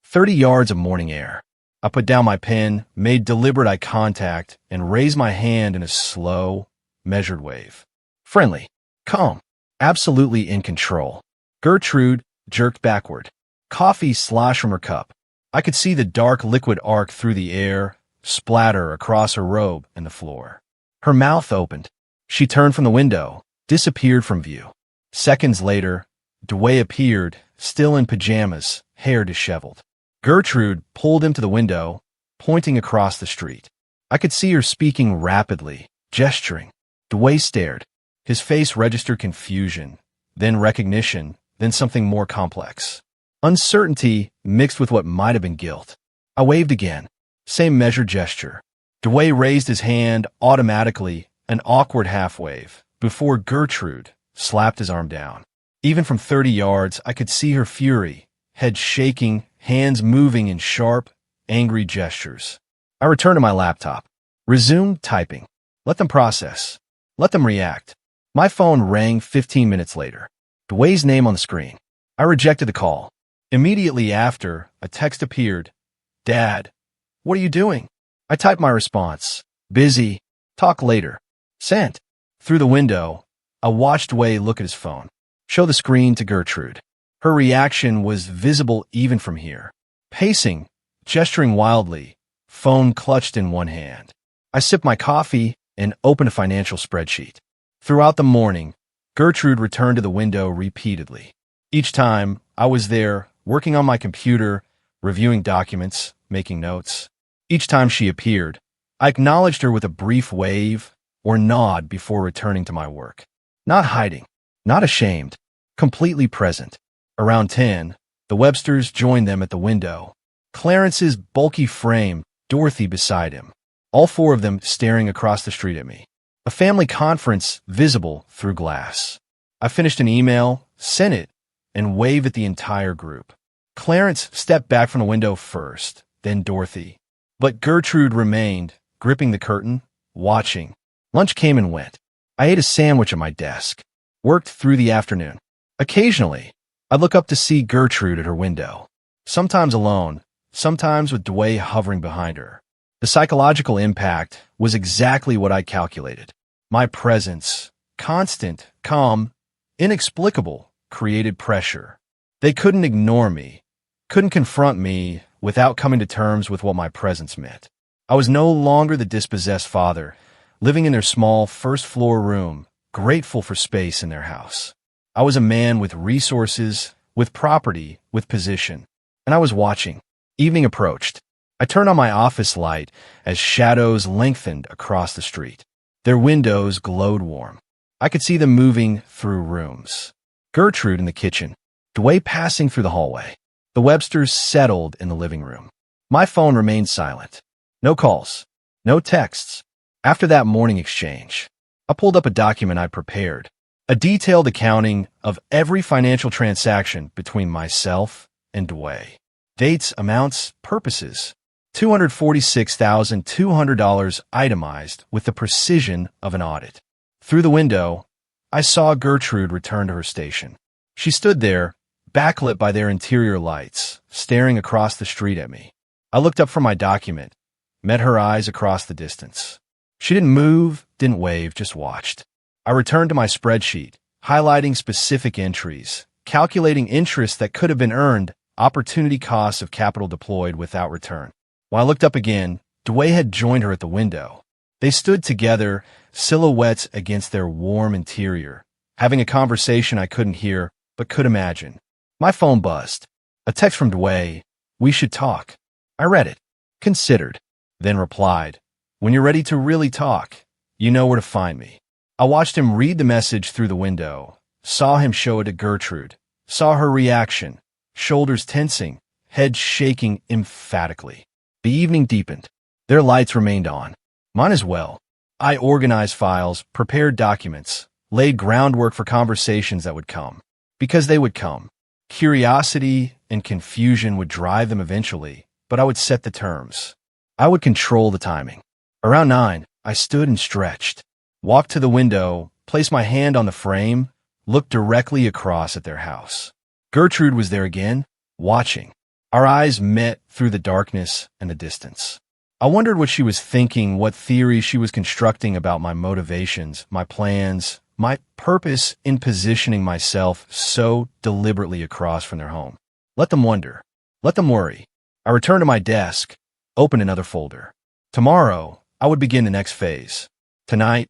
30 yards of morning air. I put down my pen, made deliberate eye contact, and raised my hand in a slow, measured wave. Friendly, calm, absolutely in control. Gertrude jerked backward. Coffee sloshed from her cup. I could see the dark liquid arc through the air, splatter across her robe and the floor. Her mouth opened. She turned from the window, disappeared from view. Seconds later, Dway appeared, still in pajamas, hair disheveled. Gertrude pulled him to the window, pointing across the street. I could see her speaking rapidly, gesturing. Dway stared. His face registered confusion, then recognition, then something more complex. Uncertainty mixed with what might have been guilt. I waved again. Same measured gesture. Dway raised his hand automatically, an awkward half-wave, before Gertrude slapped his arm down. Even from 30 yards, I could see her fury, head shaking, hands moving in sharp, angry gestures. I returned to my laptop. Resumed typing. Let them process. Let them react. My phone rang 15 minutes later. Dway's name on the screen. I rejected the call. Immediately after, a text appeared. Dad, what are you doing? I typed my response. Busy. Talk later. Sent. Through the window, I watched Wei look at his phone, show the screen to Gertrude. Her reaction was visible even from here. Pacing, gesturing wildly, phone clutched in one hand. I sipped my coffee and opened a financial spreadsheet. Throughout the morning, Gertrude returned to the window repeatedly. Each time, I was there, working on my computer, reviewing documents, making notes. Each time she appeared, I acknowledged her with a brief wave or nod before returning to my work. Not hiding, not ashamed, completely present. Around 10, the Websters joined them at the window. Clarence's bulky frame, Dorothy beside him. All four of them staring across the street at me. A family conference visible through glass. I finished an email, sent it, and waved at the entire group. Clarence stepped back from the window first, then Dorothy. But Gertrude remained, gripping the curtain, watching. Lunch came and went. I ate a sandwich at my desk. Worked through the afternoon. Occasionally, I'd look up to see Gertrude at her window. Sometimes alone, sometimes with Dwayne hovering behind her. The psychological impact was exactly what I calculated. My presence, constant, calm, inexplicable, created pressure. They couldn't ignore me, couldn't confront me without coming to terms with what my presence meant. I was no longer the dispossessed father, living in their small first-floor room, grateful for space in their house. I was a man with resources, with property, with position. And I was watching. Evening approached. I turned on my office light as shadows lengthened across the street. Their windows glowed warm. I could see them moving through rooms. Gertrude in the kitchen, Dwayne passing through the hallway. The Websters settled in the living room. My phone remained silent. No calls, no texts. After that morning exchange, I pulled up a document I prepared, a detailed accounting of every financial transaction between myself and Dwayne. Dates, amounts, purposes. $246,200 itemized with the precision of an audit. Through the window, I saw Gertrude return to her station. She stood there, backlit by their interior lights, staring across the street at me. I looked up from my document, met her eyes across the distance. She didn't move, didn't wave, just watched. I returned to my spreadsheet, highlighting specific entries, calculating interest that could have been earned, opportunity costs of capital deployed without return. When I looked up again, Dwayne had joined her at the window. They stood together, silhouettes against their warm interior, having a conversation I couldn't hear, but could imagine. My phone buzzed. A text from Dwayne. We should talk. I read it, considered, then replied. When you're ready to really talk, you know where to find me. I watched him read the message through the window, saw him show it to Gertrude, saw her reaction, shoulders tensing, head shaking emphatically. The evening deepened. Their lights remained on. Mine as well. I organized files, prepared documents, laid groundwork for conversations that would come. Because they would come. Curiosity and confusion would drive them eventually, but I would set the terms. I would control the timing. Around 9, I stood and stretched, walked to the window, placed my hand on the frame, looked directly across at their house. Gertrude was there again, watching. Our eyes met through the darkness and the distance. I wondered what she was thinking, what theories she was constructing about my motivations, my plans, my purpose in positioning myself so deliberately across from their home. Let them wonder. Let them worry. I returned to my desk, opened another folder. Tomorrow, I would begin the next phase. Tonight,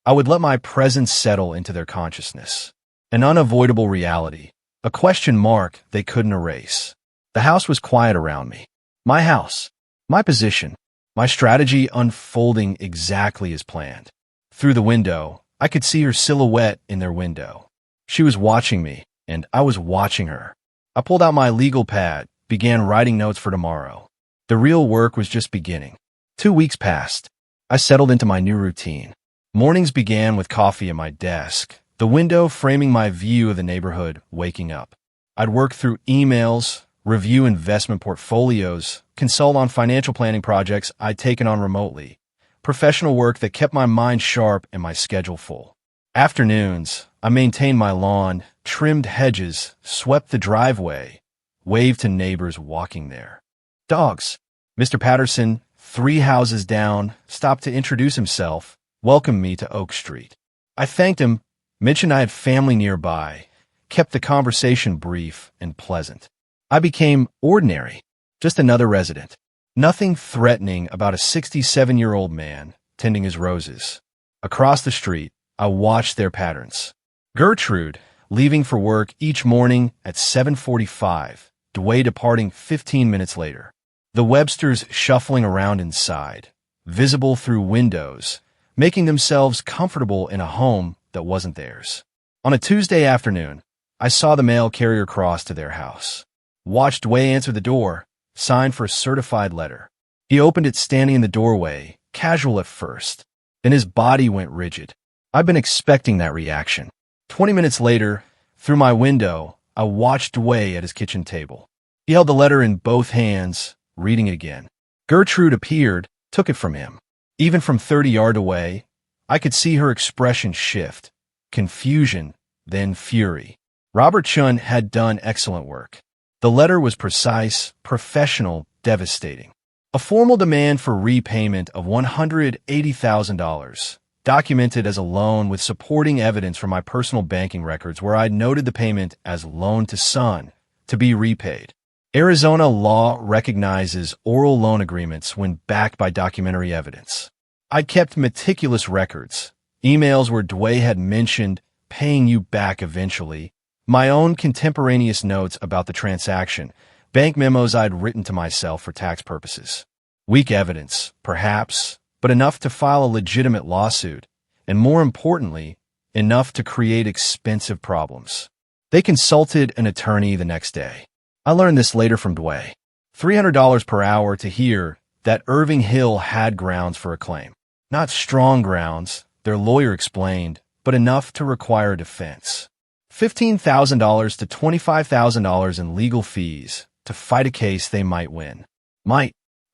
I would let my presence settle into their consciousness. An unavoidable reality, a question mark they couldn't erase. The house was quiet around me. My house, my position, my strategy unfolding exactly as planned. Through the window, I could see her silhouette in their window. She was watching me, and I was watching her. I pulled out my legal pad, began writing notes for tomorrow. The real work was just beginning. 2 weeks passed. I settled into my new routine. Mornings began with coffee at my desk, the window framing my view of the neighborhood waking up. I'd work through emails, review investment portfolios, consult on financial planning projects I'd taken on remotely, professional work that kept my mind sharp and my schedule full. Afternoons, I maintained my lawn, trimmed hedges, swept the driveway, waved to neighbors walking there. Dogs. Mr. Patterson, 3 houses down, stopped to introduce himself, welcomed me to Oak Street. I thanked him, mentioned I had family nearby, kept the conversation brief and pleasant. I became ordinary, just another resident. Nothing threatening about a 67-year-old man tending his roses. Across the street, I watched their patterns. Gertrude, leaving for work each morning at 7:45, Dwayne departing 15 minutes later. The Websters shuffling around inside, visible through windows, making themselves comfortable in a home that wasn't theirs. On a Tuesday afternoon, I saw the mail carrier cross to their house. Watched Dwayne answer the door, signed for a certified letter. He opened it standing in the doorway, casual at first. Then his body went rigid. I'd been expecting that reaction. 20 minutes later, through my window, I watched Dwayne at his kitchen table. He held the letter in both hands, reading it again. Gertrude appeared, took it from him. Even from 30 yards away, I could see her expression shift. Confusion, then fury. Robert Chun had done excellent work. The letter was precise, professional, devastating. A formal demand for repayment of $180,000, documented as a loan with supporting evidence from my personal banking records where I noted the payment as loan to son, to be repaid. Arizona law recognizes oral loan agreements when backed by documentary evidence. I'd kept meticulous records, emails where Dwayne had mentioned paying you back eventually, my own contemporaneous notes about the transaction, bank memos I'd written to myself for tax purposes. Weak evidence, perhaps, but enough to file a legitimate lawsuit, and more importantly, enough to create expensive problems. They consulted an attorney the next day. I learned this later from Dwayne. $300 per hour to hear that Irving Hill had grounds for a claim. Not strong grounds, their lawyer explained, but enough to require a defense. $15,000 to $25,000 in legal fees to fight a case they might win.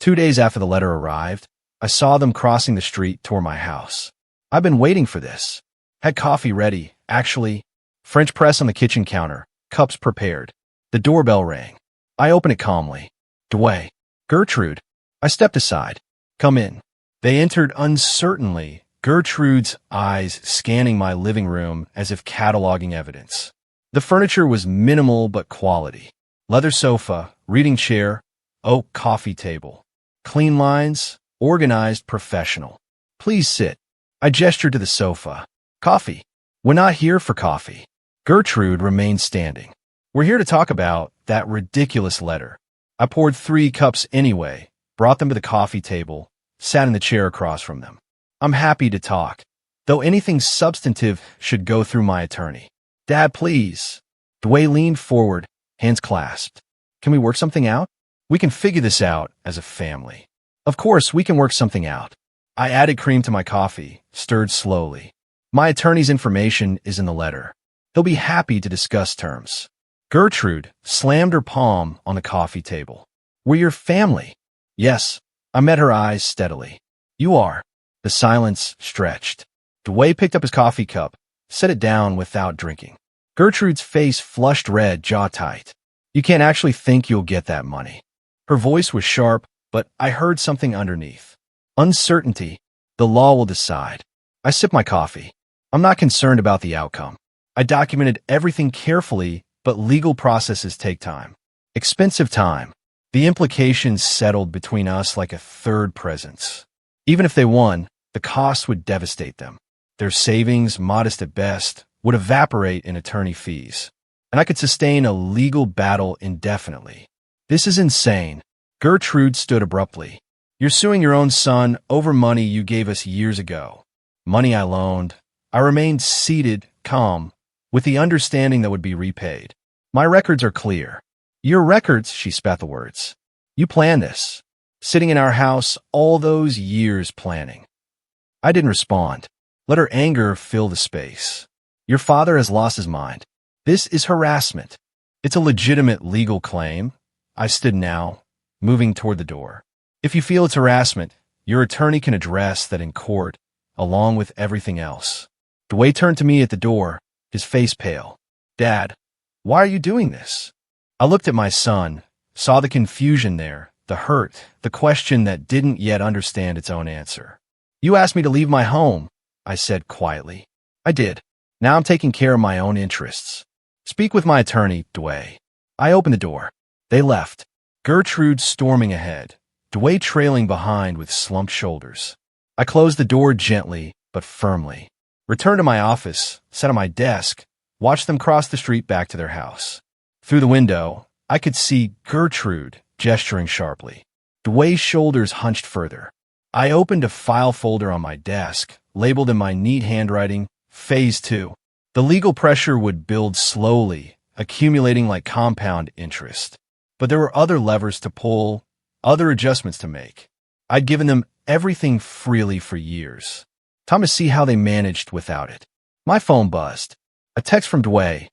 2 days after the letter arrived, I saw them crossing the street toward my house. I've been waiting for this. Had coffee ready, actually. French press on the kitchen counter, cups prepared. The doorbell rang. I opened it calmly. Dwayne. Gertrude. I stepped aside. Come in. They entered uncertainly, Gertrude's eyes scanning my living room as if cataloging evidence. The furniture was minimal but quality. Leather sofa, reading chair, oak coffee table. Clean lines, organized, professional. Please sit. I gestured to the sofa. Coffee. We're not here for coffee. Gertrude remained standing. We're here to talk about that ridiculous letter. I poured 3 cups anyway, brought them to the coffee table, sat in the chair across from them. I'm happy to talk, though anything substantive should go through my attorney. Dad, please. Dwayne leaned forward, hands clasped. Can we work something out? We can figure this out as a family. Of course, we can work something out. I added cream to my coffee, stirred slowly. My attorney's information is in the letter. He'll be happy to discuss terms. Gertrude slammed her palm on the coffee table. We're your family. Yes. I met her eyes steadily. You are. The silence stretched. Dwayne picked up his coffee cup, set it down without drinking. Gertrude's face flushed red, jaw tight. You can't actually think you'll get that money. Her voice was sharp, but I heard something underneath. Uncertainty. The law will decide. I sipped my coffee. I'm not concerned about the outcome. I documented everything carefully, but legal processes take time. Expensive time. The implications settled between us like a third presence. Even if they won, the costs would devastate them. Their savings, modest at best, would evaporate in attorney fees. And I could sustain a legal battle indefinitely. This is insane. Gertrude stood abruptly. You're suing your own son over money you gave us years ago. Money I loaned. I remained seated, calm, with the understanding that would be repaid. My records are clear. Your records, she spat the words. You planned this. Sitting in our house all those years planning. I didn't respond. Let her anger fill the space. Your father has lost his mind. This is harassment. It's a legitimate legal claim. I stood now, moving toward the door. If you feel it's harassment, your attorney can address that in court, along with everything else. Dwayne turned to me at the door, his face pale. Dad, why are you doing this? I looked at my son, saw the confusion there, the hurt, the question that didn't yet understand its own answer. You asked me to leave my home, I said quietly. I did. Now I'm taking care of my own interests. Speak with my attorney, Dway. I opened the door. They left. Gertrude storming ahead, Dway trailing behind with slumped shoulders. I closed the door gently but firmly. Returned to my office, sat at my desk, watched them cross the street back to their house. Through the window, I could see Gertrude gesturing sharply. Dway's shoulders hunched further. I opened a file folder on my desk, labeled in my neat handwriting, Phase 2. The legal pressure would build slowly, accumulating like compound interest. But there were other levers to pull, other adjustments to make. I'd given them everything freely for years. Time to see how they managed without it. My phone buzzed. A text from Dway.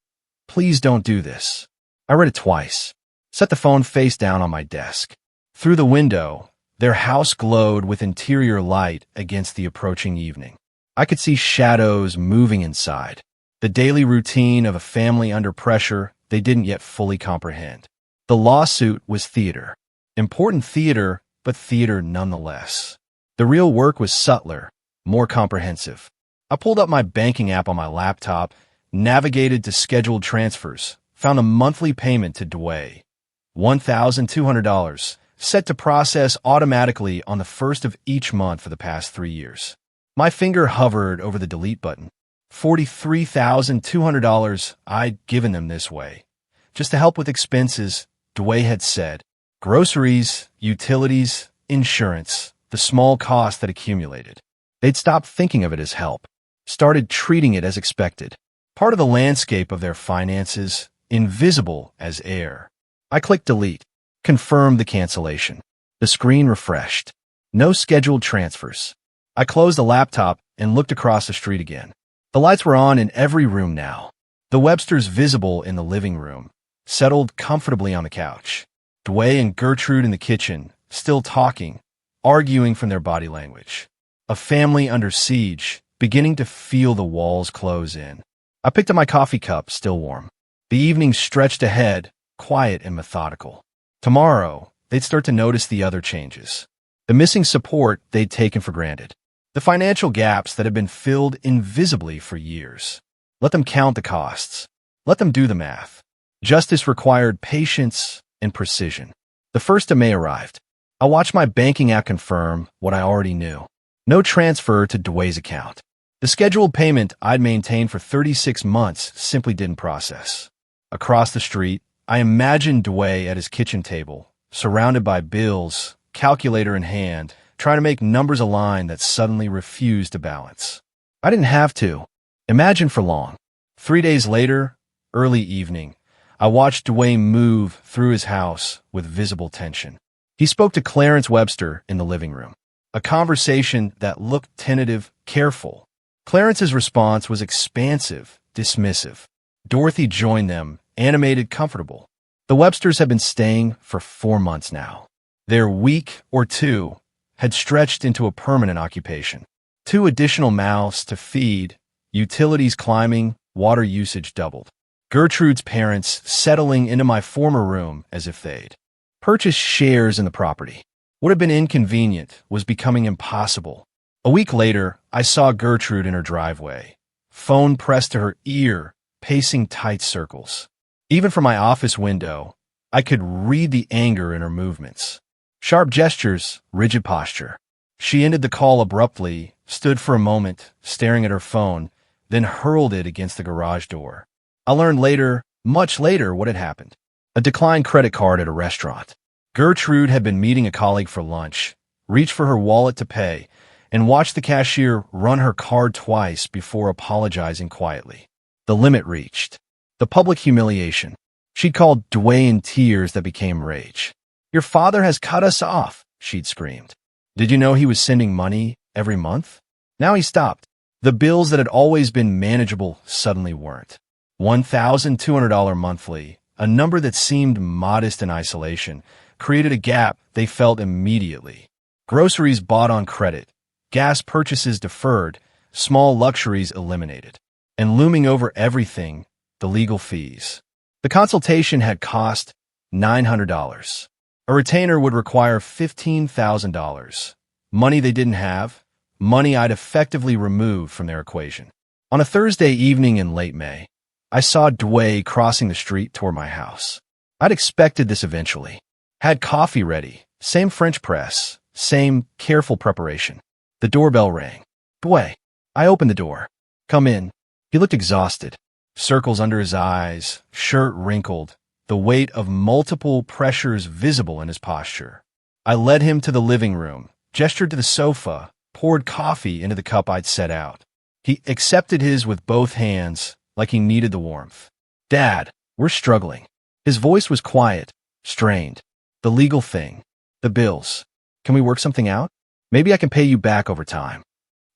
Please don't do this. I read it twice. Set the phone face down on my desk. Through the window, their house glowed with interior light against the approaching evening. I could see shadows moving inside. The daily routine of a family under pressure they didn't yet fully comprehend. The lawsuit was theater. Important theater, but theater nonetheless. The real work was subtler, more comprehensive. I pulled up my banking app on my laptop, navigated to scheduled transfers, found a monthly payment to Dway, $1,200, set to process automatically on the first of each month for the past 3 years. My finger hovered over the delete button. $43,200 I'd given them this way. Just to help with expenses, Dway had said. Groceries, utilities, insurance, the small costs that accumulated. They'd stopped thinking of it as help, started treating it as expected. Part of the landscape of their finances, invisible as air. I clicked delete, confirmed the cancellation. The screen refreshed. No scheduled transfers. I closed the laptop and looked across the street again. The lights were on in every room now. The Websters visible in the living room, settled comfortably on the couch. Dway and Gertrude in the kitchen, still talking, arguing from their body language. A family under siege, beginning to feel the walls close in. I picked up my coffee cup, still warm. The evening stretched ahead, quiet and methodical. Tomorrow, they'd start to notice the other changes. The missing support they'd taken for granted. The financial gaps that had been filled invisibly for years. Let them count the costs. Let them do the math. Justice required patience and precision. The 1st of May arrived. I watched my banking app confirm what I already knew. No transfer to Dway's account. The scheduled payment I'd maintained for 36 months simply didn't process. Across the street, I imagined Dway at his kitchen table, surrounded by bills, calculator in hand, trying to make numbers align that suddenly refused to balance. I didn't have to. Imagine for long. 3 days later, early evening, I watched Dway move through his house with visible tension. He spoke to Clarence Webster in the living room. A conversation that looked tentative, careful. Clarence's response was expansive, dismissive. Dorothy joined them, animated, comfortable. The Websters had been staying for 4 months now. Their week or two had stretched into a permanent occupation. 2 additional mouths to feed, utilities climbing, water usage doubled. Gertrude's parents settling into my former room as if they'd purchased shares in the property. What had been inconvenient was becoming impossible. A week later, I saw Gertrude in her driveway, phone pressed to her ear, pacing tight circles. Even from my office window, I could read the anger in her movements. Sharp gestures, rigid posture. She ended the call abruptly, stood for a moment, staring at her phone, then hurled it against the garage door. I learned later, much later, what had happened. A declined credit card at a restaurant. Gertrude had been meeting a colleague for lunch, reached for her wallet to pay, and watched the cashier run her card twice before apologizing quietly. The limit reached. The public humiliation. She'd called Dway in tears that became rage. "Your father has cut us off," she'd screamed. "Did you know he was sending money every month?" Now he stopped. The bills that had always been manageable suddenly weren't. $1,200 monthly, a number that seemed modest in isolation, created a gap they felt immediately. Groceries bought on credit, gas purchases deferred, small luxuries eliminated. And looming over everything, the legal fees. The consultation had cost $900. A retainer would require $15,000. Money they didn't have, money I'd effectively removed from their equation. On a Thursday evening in late May, I saw Dwayne crossing the street toward my house. I'd expected this eventually. Had coffee ready, same French press, same careful preparation. The doorbell rang. Dwayne. I opened the door. Come in. He looked exhausted. Circles under his eyes, shirt wrinkled, the weight of multiple pressures visible in his posture. I led him to the living room, gestured to the sofa, poured coffee into the cup I'd set out. He accepted his with both hands, like he needed the warmth. Dad, we're struggling. His voice was quiet, strained. The legal thing. The bills. Can we work something out? Maybe I can pay you back over time.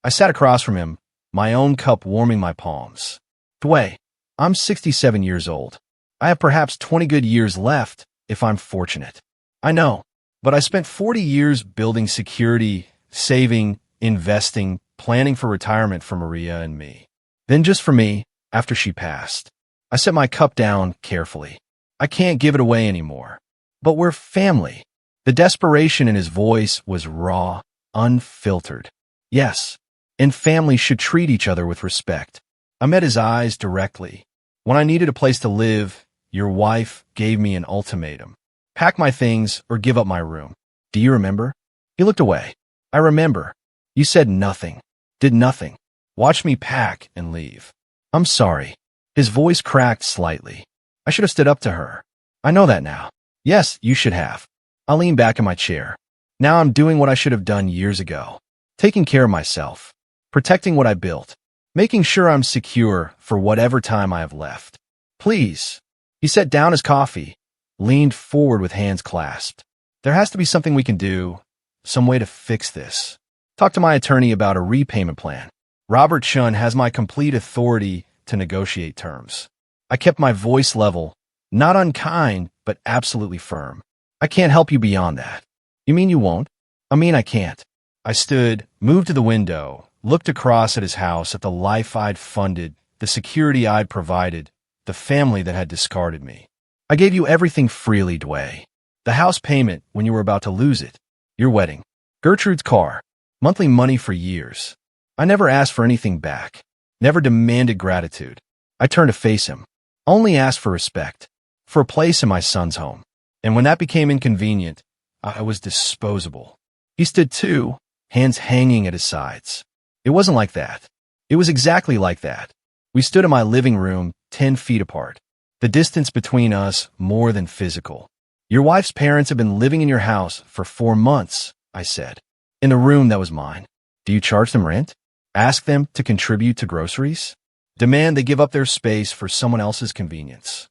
I sat across from him, my own cup warming my palms. Dwayne, I'm 67 years old. I have perhaps 20 good years left, if I'm fortunate. I know, but I spent 40 years building security, saving, investing, planning for retirement for Maria and me. Then just for me, after she passed. I set my cup down carefully. I can't give it away anymore. But we're family. The desperation in his voice was raw, unfiltered. Yes, and families should treat each other with respect. I met his eyes directly. When I needed a place to live, your wife gave me an ultimatum. Pack my things or give up my room. Do you remember? He looked away. I remember. You said nothing. Did nothing. Watched me pack and leave. I'm sorry. His voice cracked slightly. I should have stood up to her. I know that now. Yes, you should have. I leaned back in my chair. Now I'm doing what I should have done years ago. Taking care of myself. Protecting what I built. Making sure I'm secure for whatever time I have left. Please. He set down his coffee, leaned forward with hands clasped. There has to be something we can do, some way to fix this. Talk to my attorney about a repayment plan. Robert Chun has my complete authority to negotiate terms. I kept my voice level, not unkind, but absolutely firm. I can't help you beyond that. You mean you won't? I mean I can't. I stood, moved to the window, looked across at his house, at the life I'd funded, the security I'd provided, the family that had discarded me. I gave you everything freely, Dwayne. The house payment when you were about to lose it. Your wedding. Gertrude's car. Monthly money for years. I never asked for anything back. Never demanded gratitude. I turned to face him. Only asked for respect. For a place in my son's home. And when that became inconvenient, I was disposable. He stood too, hands hanging at his sides. It wasn't like that. It was exactly like that. We stood in my living room, 10 feet apart. The distance between us more than physical. Your wife's parents have been living in your house for 4 months, I said. In the room that was mine. Do you charge them rent? Ask them to contribute to groceries? Demand they give up their space for someone else's convenience?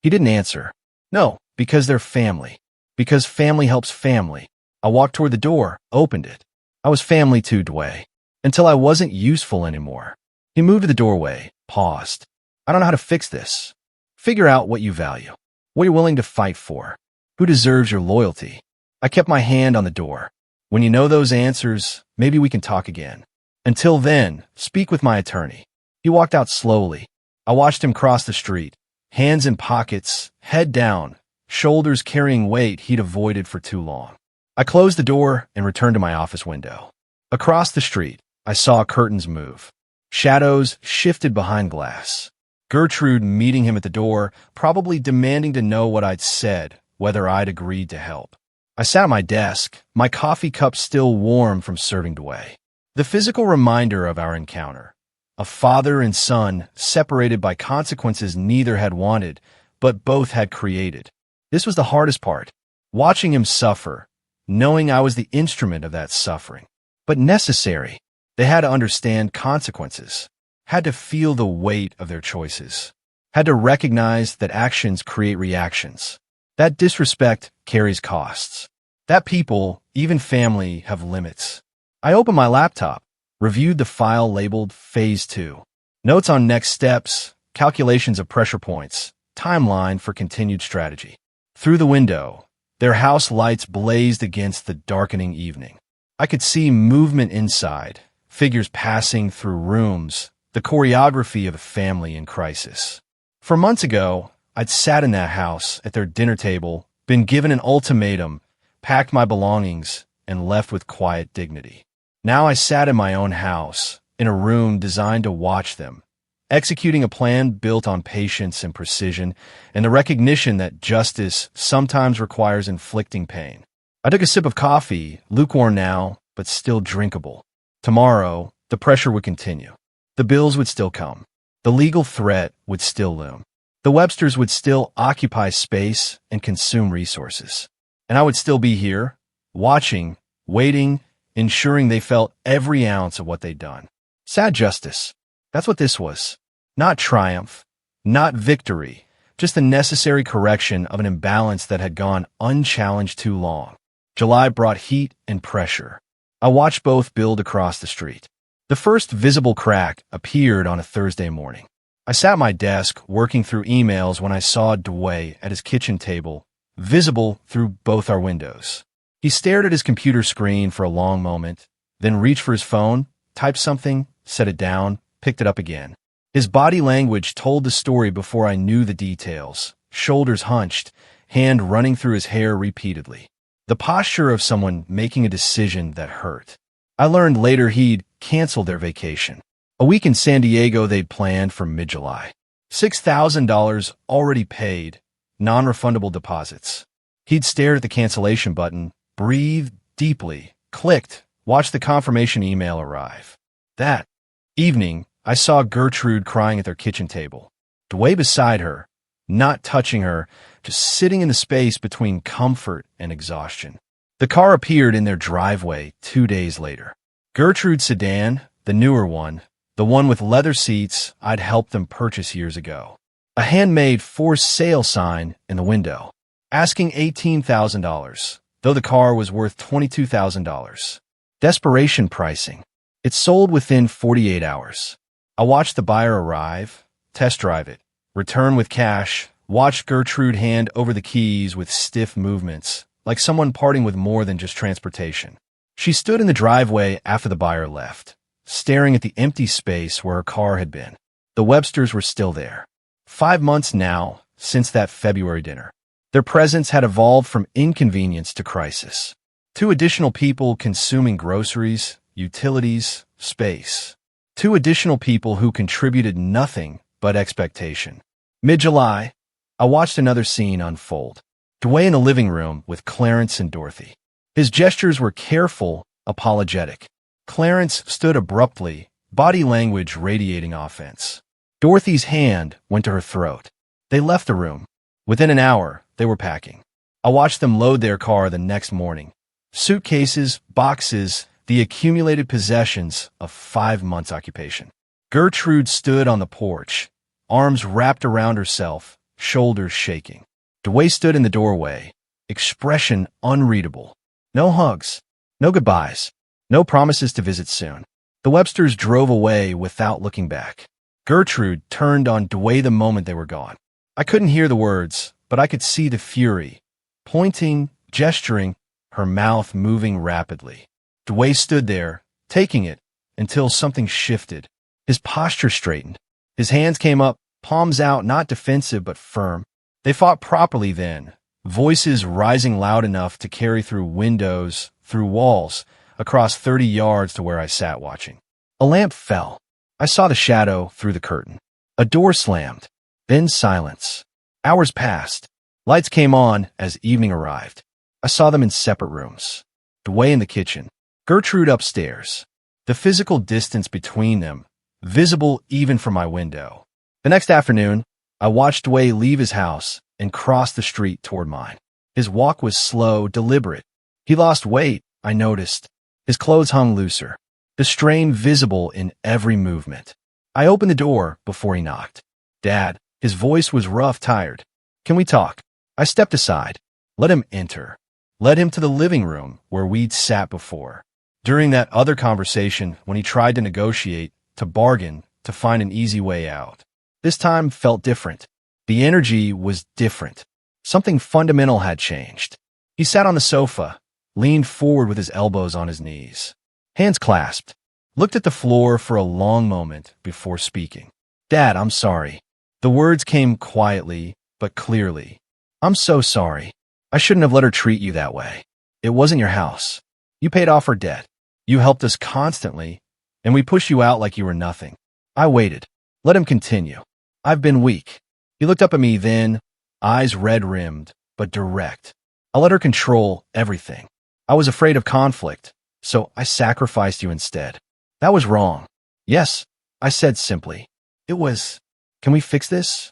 He didn't answer. No, because they're family. Because family helps family. I walked toward the door, opened it. I was family too, Dwayne. Until I wasn't useful anymore. He moved to the doorway, paused. I don't know how to fix this. Figure out what you value. What you're willing to fight for. Who deserves your loyalty? I kept my hand on the door. When you know those answers, maybe we can talk again. Until then, speak with my attorney. He walked out slowly. I watched him cross the street, hands in pockets, head down, shoulders carrying weight he'd avoided for too long. I closed the door and returned to my office window. Across the street, I saw curtains move. Shadows shifted behind glass. Gertrude meeting him at the door, probably demanding to know what I'd said, whether I'd agreed to help. I sat at my desk, my coffee cup still warm from serving Dwayne. The physical reminder of our encounter. A father and son separated by consequences neither had wanted, but both had created. This was the hardest part. Watching him suffer, knowing I was the instrument of that suffering. But necessary. They had to understand consequences. Had to feel the weight of their choices. Had to recognize that actions create reactions. That disrespect carries costs. That people, even family, have limits. I opened my laptop, reviewed the file labeled Phase 2. Notes on next steps, calculations of pressure points, timeline for continued strategy. Through the window, their house lights blazed against the darkening evening. I could see movement inside, figures passing through rooms, the choreography of a family in crisis. 4 months ago, I'd sat in that house at their dinner table, been given an ultimatum, packed my belongings, and left with quiet dignity. Now I sat in my own house, in a room designed to watch them, executing a plan built on patience and precision, and the recognition that justice sometimes requires inflicting pain. I took a sip of coffee, lukewarm now, but still drinkable. Tomorrow, the pressure would continue. The bills would still come. The legal threat would still loom. The Websters would still occupy space and consume resources. And I would still be here, watching, waiting, ensuring they felt every ounce of what they'd done. Sad justice. That's what this was. Not triumph, not victory, just the necessary correction of an imbalance that had gone unchallenged too long. July brought heat and pressure. I watched both build across the street. The first visible crack appeared on a Thursday morning. I sat at my desk working through emails when I saw Dwayne at his kitchen table, visible through both our windows. He stared at his computer screen for a long moment, then reached for his phone, typed something, set it down, picked it up again. His body language told the story before I knew the details, shoulders hunched, hand running through his hair repeatedly. The posture of someone making a decision that hurt. I learned later he'd canceled their vacation. A week in San Diego they'd planned for mid-July. $6,000 already paid, non-refundable deposits. He'd stared at the cancellation button, breathed deeply, clicked, watched the confirmation email arrive. That evening, I saw Gertrude crying at their kitchen table. Dwayne beside her, not touching her, just sitting in the space between comfort and exhaustion. The car appeared in their driveway 2 days later. Gertrude's sedan, the newer one, the one with leather seats I'd helped them purchase years ago. A handmade for sale sign in the window, asking $18,000, though the car was worth $22,000. Desperation pricing. It sold within 48 hours. I watched the buyer arrive, test drive it, return with cash, watched Gertrude hand over the keys with stiff movements, like someone parting with more than just transportation. She stood in the driveway after the buyer left, staring at the empty space where her car had been. The Websters were still there. 5 months now since that February dinner. Their presence had evolved from inconvenience to crisis. 2 additional people consuming groceries, utilities, space. 2 additional people who contributed nothing but expectation. Mid-July, I watched another scene unfold. Dwayne in the living room with Clarence and Dorothy. His gestures were careful, apologetic. Clarence stood abruptly, body language radiating offense. Dorothy's hand went to her throat. They left the room. Within an hour, they were packing. I watched them load their car the next morning. Suitcases, boxes, the accumulated possessions of 5 months' occupation. Gertrude stood on the porch, arms wrapped around herself, shoulders shaking. Dwayne stood in the doorway, expression unreadable. No hugs, no goodbyes, no promises to visit soon. The Websters drove away without looking back. Gertrude turned on Dwayne the moment they were gone. I couldn't hear the words, but I could see the fury. Pointing, gesturing, her mouth moving rapidly. Dwayne stood there, taking it, until something shifted. His posture straightened. His hands came up, palms out, not defensive but firm. They fought properly then, voices rising loud enough to carry through windows, through walls, across 30 yards to where I sat watching. A lamp fell. I saw the shadow through the curtain. A door slammed. Then silence. Hours passed. Lights came on as evening arrived. I saw them in separate rooms. Dwayne in the kitchen. Gertrude upstairs. The physical distance between them, visible even from my window. The next afternoon, I watched Dwayne leave his house and cross the street toward mine. His walk was slow, deliberate. He lost weight, I noticed. His clothes hung looser. The strain visible in every movement. I opened the door before he knocked. Dad, his voice was rough, tired. Can we talk? I stepped aside. Let him enter. Led him to the living room where we'd sat before. During that other conversation, when he tried to negotiate, to bargain, to find an easy way out. This time felt different. The energy was different. Something fundamental had changed. He sat on the sofa, leaned forward with his elbows on his knees. Hands clasped, looked at the floor for a long moment before speaking. Dad, I'm sorry. The words came quietly, but clearly. I'm so sorry. I shouldn't have let her treat you that way. It wasn't your house. You paid off her debt. You helped us constantly, and we push you out like you were nothing. I waited. Let him continue. I've been weak. He looked up at me then, eyes red-rimmed, but direct. I let her control everything. I was afraid of conflict, so I sacrificed you instead. That was wrong. Yes, I said simply. It was. Can we fix this?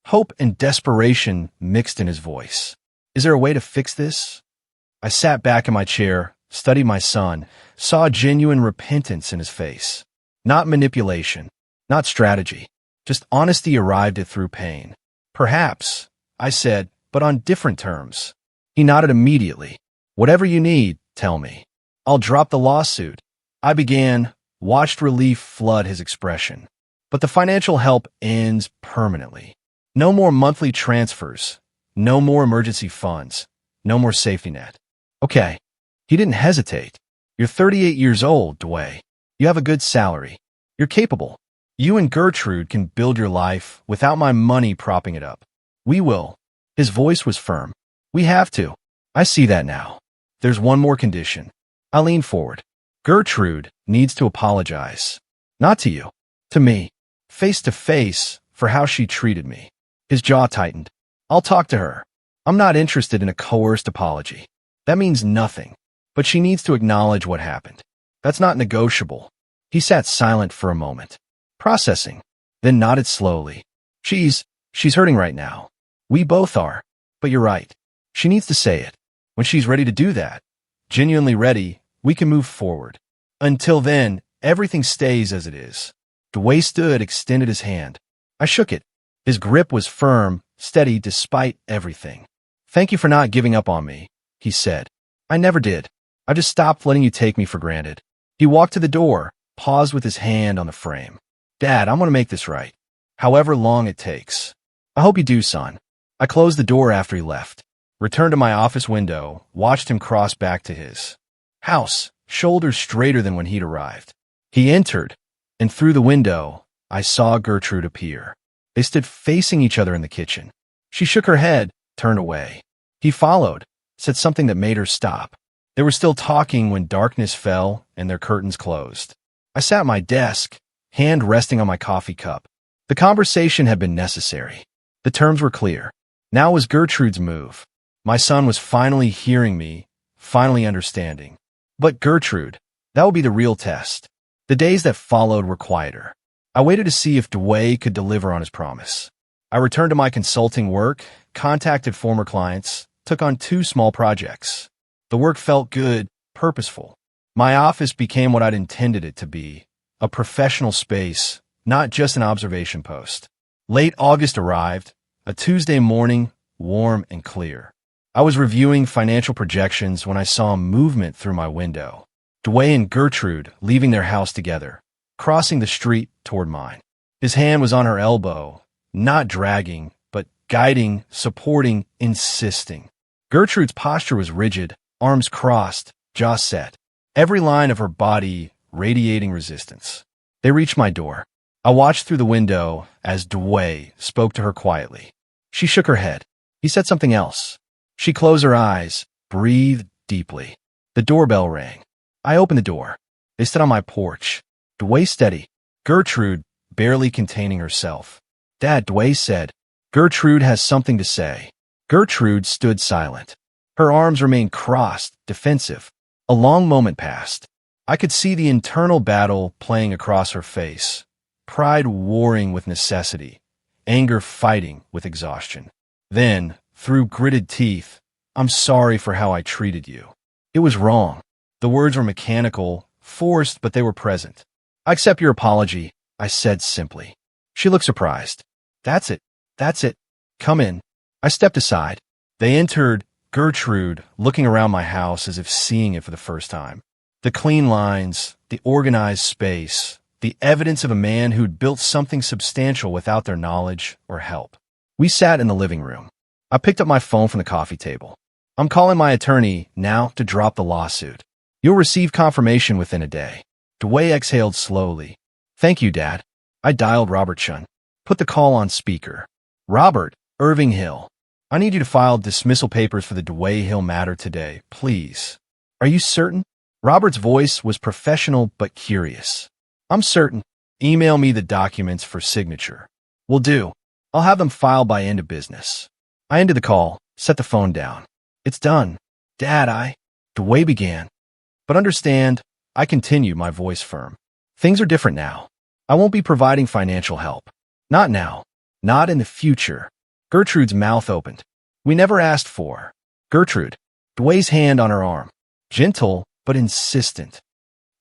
Hope and desperation mixed in his voice. Is there a way to fix this? I sat back in my chair, studied my son, saw genuine repentance in his face. Not manipulation, not strategy, just honesty arrived at through pain. Perhaps, I said, but on different terms. He nodded immediately. Whatever you need, tell me. I'll drop the lawsuit. I began, watched relief flood his expression. But the financial help ends permanently. No more monthly transfers, no more emergency funds, no more safety net. Okay. He didn't hesitate. You're 38 years old, Dwayne. You have a good salary. You're capable. You and Gertrude can build your life without my money propping it up. We will. His voice was firm. We have to. I see that now. There's one more condition. I leaned forward. Gertrude needs to apologize. Not to you. To me. Face to face for how she treated me. His jaw tightened. I'll talk to her. I'm not interested in a coerced apology. That means nothing. But she needs to acknowledge what happened. That's not negotiable. He sat silent for a moment, processing, then nodded slowly. She's hurting right now. We both are. But you're right. She needs to say it. When she's ready to do that, genuinely ready, we can move forward. Until then, everything stays as it is. Dwayne stood, extended his hand. I shook it. His grip was firm, steady despite everything. Thank you for not giving up on me, he said. I never did. I just stopped letting you take me for granted. He walked to the door, paused with his hand on the frame. Dad, I'm going to make this right. However long it takes. I hope you do, son. I closed the door after he left, returned to my office window, watched him cross back to his house, shoulders straighter than when he'd arrived. He entered, and through the window, I saw Gertrude appear. They stood facing each other in the kitchen. She shook her head, turned away. He followed, said something that made her stop. They were still talking when darkness fell and their curtains closed. I sat at my desk, hand resting on my coffee cup. The conversation had been necessary. The terms were clear. Now was Gertrude's move. My son was finally hearing me, finally understanding. But Gertrude, that would be the real test. The days that followed were quieter. I waited to see if Dwayne could deliver on his promise. I returned to my consulting work, contacted former clients, took on 2 small projects. The work felt good, purposeful. My office became what I'd intended it to be, a professional space, not just an observation post. Late August arrived, a Tuesday morning, warm and clear. I was reviewing financial projections when I saw movement through my window. Dwayne and Gertrude leaving their house together, crossing the street toward mine. His hand was on her elbow, not dragging, but guiding, supporting, insisting. Gertrude's posture was rigid, arms crossed, jaw set, every line of her body radiating resistance. They reached my door. I watched through the window as Dwayne spoke to her quietly. She shook her head. He said something else. She closed her eyes, breathed deeply. The doorbell rang. I opened the door. They stood on my porch. Dwayne steady. Gertrude barely containing herself. Dad, Dwayne said. Gertrude has something to say. Gertrude stood silent. Her arms remained crossed, defensive. A long moment passed. I could see the internal battle playing across her face. Pride warring with necessity. Anger fighting with exhaustion. Then, through gritted teeth, I'm sorry for how I treated you. It was wrong. The words were mechanical, forced, but they were present. I accept your apology, I said simply. She looked surprised. That's it. That's it. Come in. I stepped aside. They entered, Gertrude looking around my house as if seeing it for the first time. The clean lines, the organized space, the evidence of a man who'd built something substantial without their knowledge or help. We sat in the living room. I picked up my phone from the coffee table. I'm calling my attorney now to drop the lawsuit. You'll receive confirmation within a day. Dwayne exhaled slowly. Thank you, Dad. I dialed Robert Chun. Put the call on speaker. Robert, Irving Hill. I need you to file dismissal papers for the Dwayne Hill matter today, please. Are you certain? Robert's voice was professional but curious. I'm certain. Email me the documents for signature. Will do. I'll have them filed by end of business. I ended the call, set the phone down. It's done. Dad, the way began. But understand, I continue, my voice firm. Things are different now. I won't be providing financial help. Not now. Not in the future. Gertrude's mouth opened. We never asked for. Gertrude. Dway's hand on her arm. Gentle, but insistent.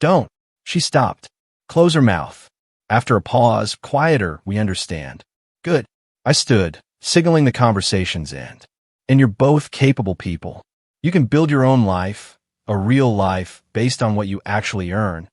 Don't. She stopped. Close her mouth. After a pause, quieter, we understand. Good. I stood, signaling the conversation's end. And you're both capable people. You can build your own life, a real life, based on what you actually earn,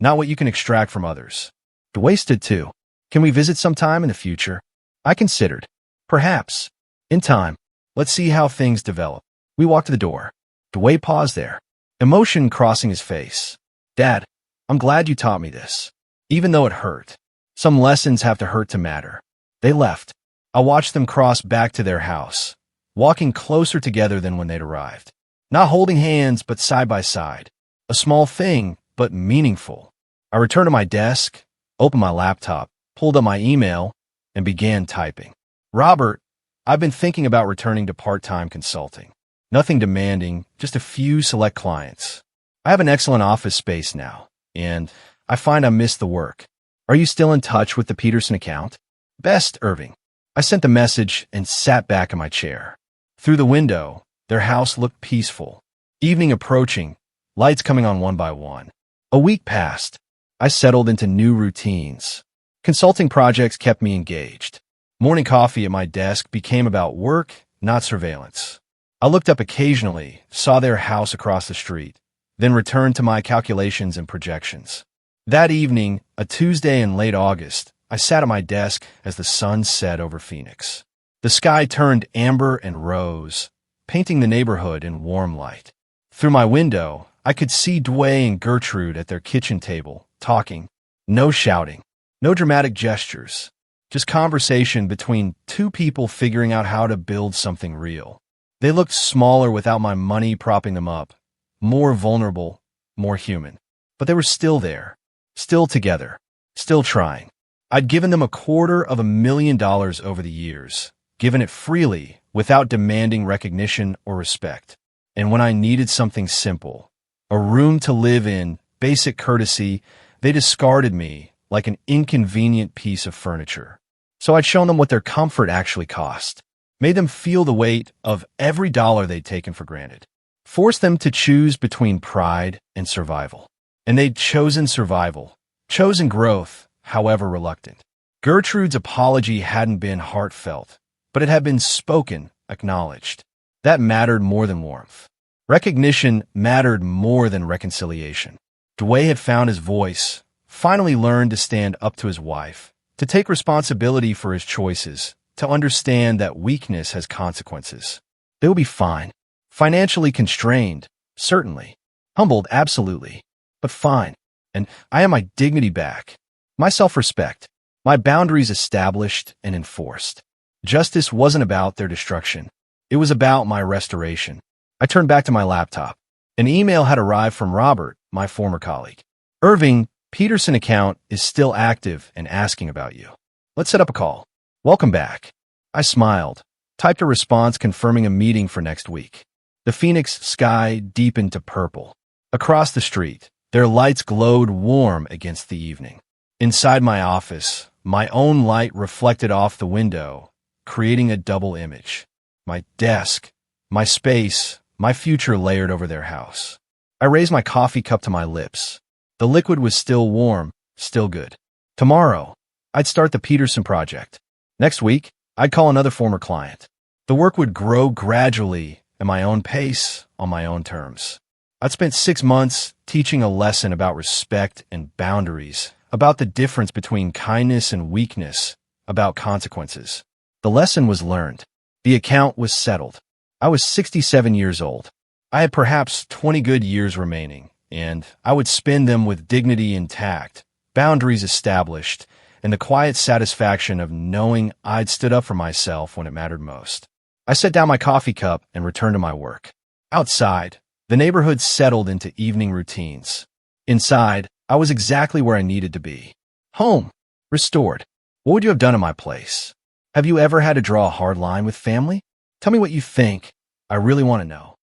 not what you can extract from others. Dway stood too. Can we visit sometime in the future? I considered. Perhaps. In time. Let's see how things develop. We walked to the door. Dway paused there, emotion crossing his face. Dad, I'm glad you taught me this. Even though it hurt. Some lessons have to hurt to matter. They left. I watched them cross back to their house, walking closer together than when they'd arrived. Not holding hands, but side by side. A small thing, but meaningful. I returned to my desk, opened my laptop, pulled up my email, and began typing. Robert, I've been thinking about returning to part-time consulting. Nothing demanding, just a few select clients. I have an excellent office space now, and I find I miss the work. Are you still in touch with the Peterson account? Best, Irving. I sent the message and sat back in my chair. Through the window, their house looked peaceful. Evening approaching, lights coming on one by one. A week passed. I settled into new routines. Consulting projects kept me engaged. Morning coffee at my desk became about work, not surveillance. I looked up occasionally, saw their house across the street, then returned to my calculations and projections. That evening, a Tuesday in late August, I sat at my desk as the sun set over Phoenix. The sky turned amber and rose, painting the neighborhood in warm light. Through my window, I could see Dway and Gertrude at their kitchen table, talking. No shouting, no dramatic gestures, just conversation between two people figuring out how to build something real. They looked smaller without my money propping them up, more vulnerable, more human. But they were still there, still together, still trying. I'd given them $250,000 over the years, given it freely, without demanding recognition or respect. And when I needed something simple, a room to live in, basic courtesy, they discarded me like an inconvenient piece of furniture. So I'd shown them what their comfort actually cost, made them feel the weight of every dollar they'd taken for granted, forced them to choose between pride and survival. And they'd chosen survival, chosen growth, however reluctant. Gertrude's apology hadn't been heartfelt, but it had been spoken, acknowledged. That mattered more than warmth. Recognition mattered more than reconciliation. Dway had found his voice, finally learned to stand up to his wife, to take responsibility for his choices, to understand that weakness has consequences. They will be fine. Financially constrained, certainly. Humbled, absolutely. But fine. And I have my dignity back. My self-respect. My boundaries established and enforced. Justice wasn't about their destruction. It was about my restoration. I turned back to my laptop. An email had arrived from Robert, my former colleague. Irving, Peterson account is still active and asking about you. Let's set up a call. Welcome back. I smiled, typed a response confirming a meeting for next week. The Phoenix sky deepened to purple. Across the street, their lights glowed warm against the evening. Inside my office, my own light reflected off the window, creating a double image. My desk, my space, my future layered over their house. I raised my coffee cup to my lips. The liquid was still warm, still good. Tomorrow, I'd start the Peterson project. Next week, I'd call another former client. The work would grow gradually, at my own pace, on my own terms. I'd spent 6 months teaching a lesson about respect and boundaries, about the difference between kindness and weakness, about consequences. The lesson was learned. The account was settled. I was 67 years old. I had perhaps 20 good years remaining, and I would spend them with dignity intact, boundaries established, and the quiet satisfaction of knowing I'd stood up for myself when it mattered most. I set down my coffee cup and returned to my work. Outside, the neighborhood settled into evening routines. Inside, I was exactly where I needed to be. Home. Restored. What would you have done in my place? Have you ever had to draw a hard line with family? Tell me what you think. I really want to know.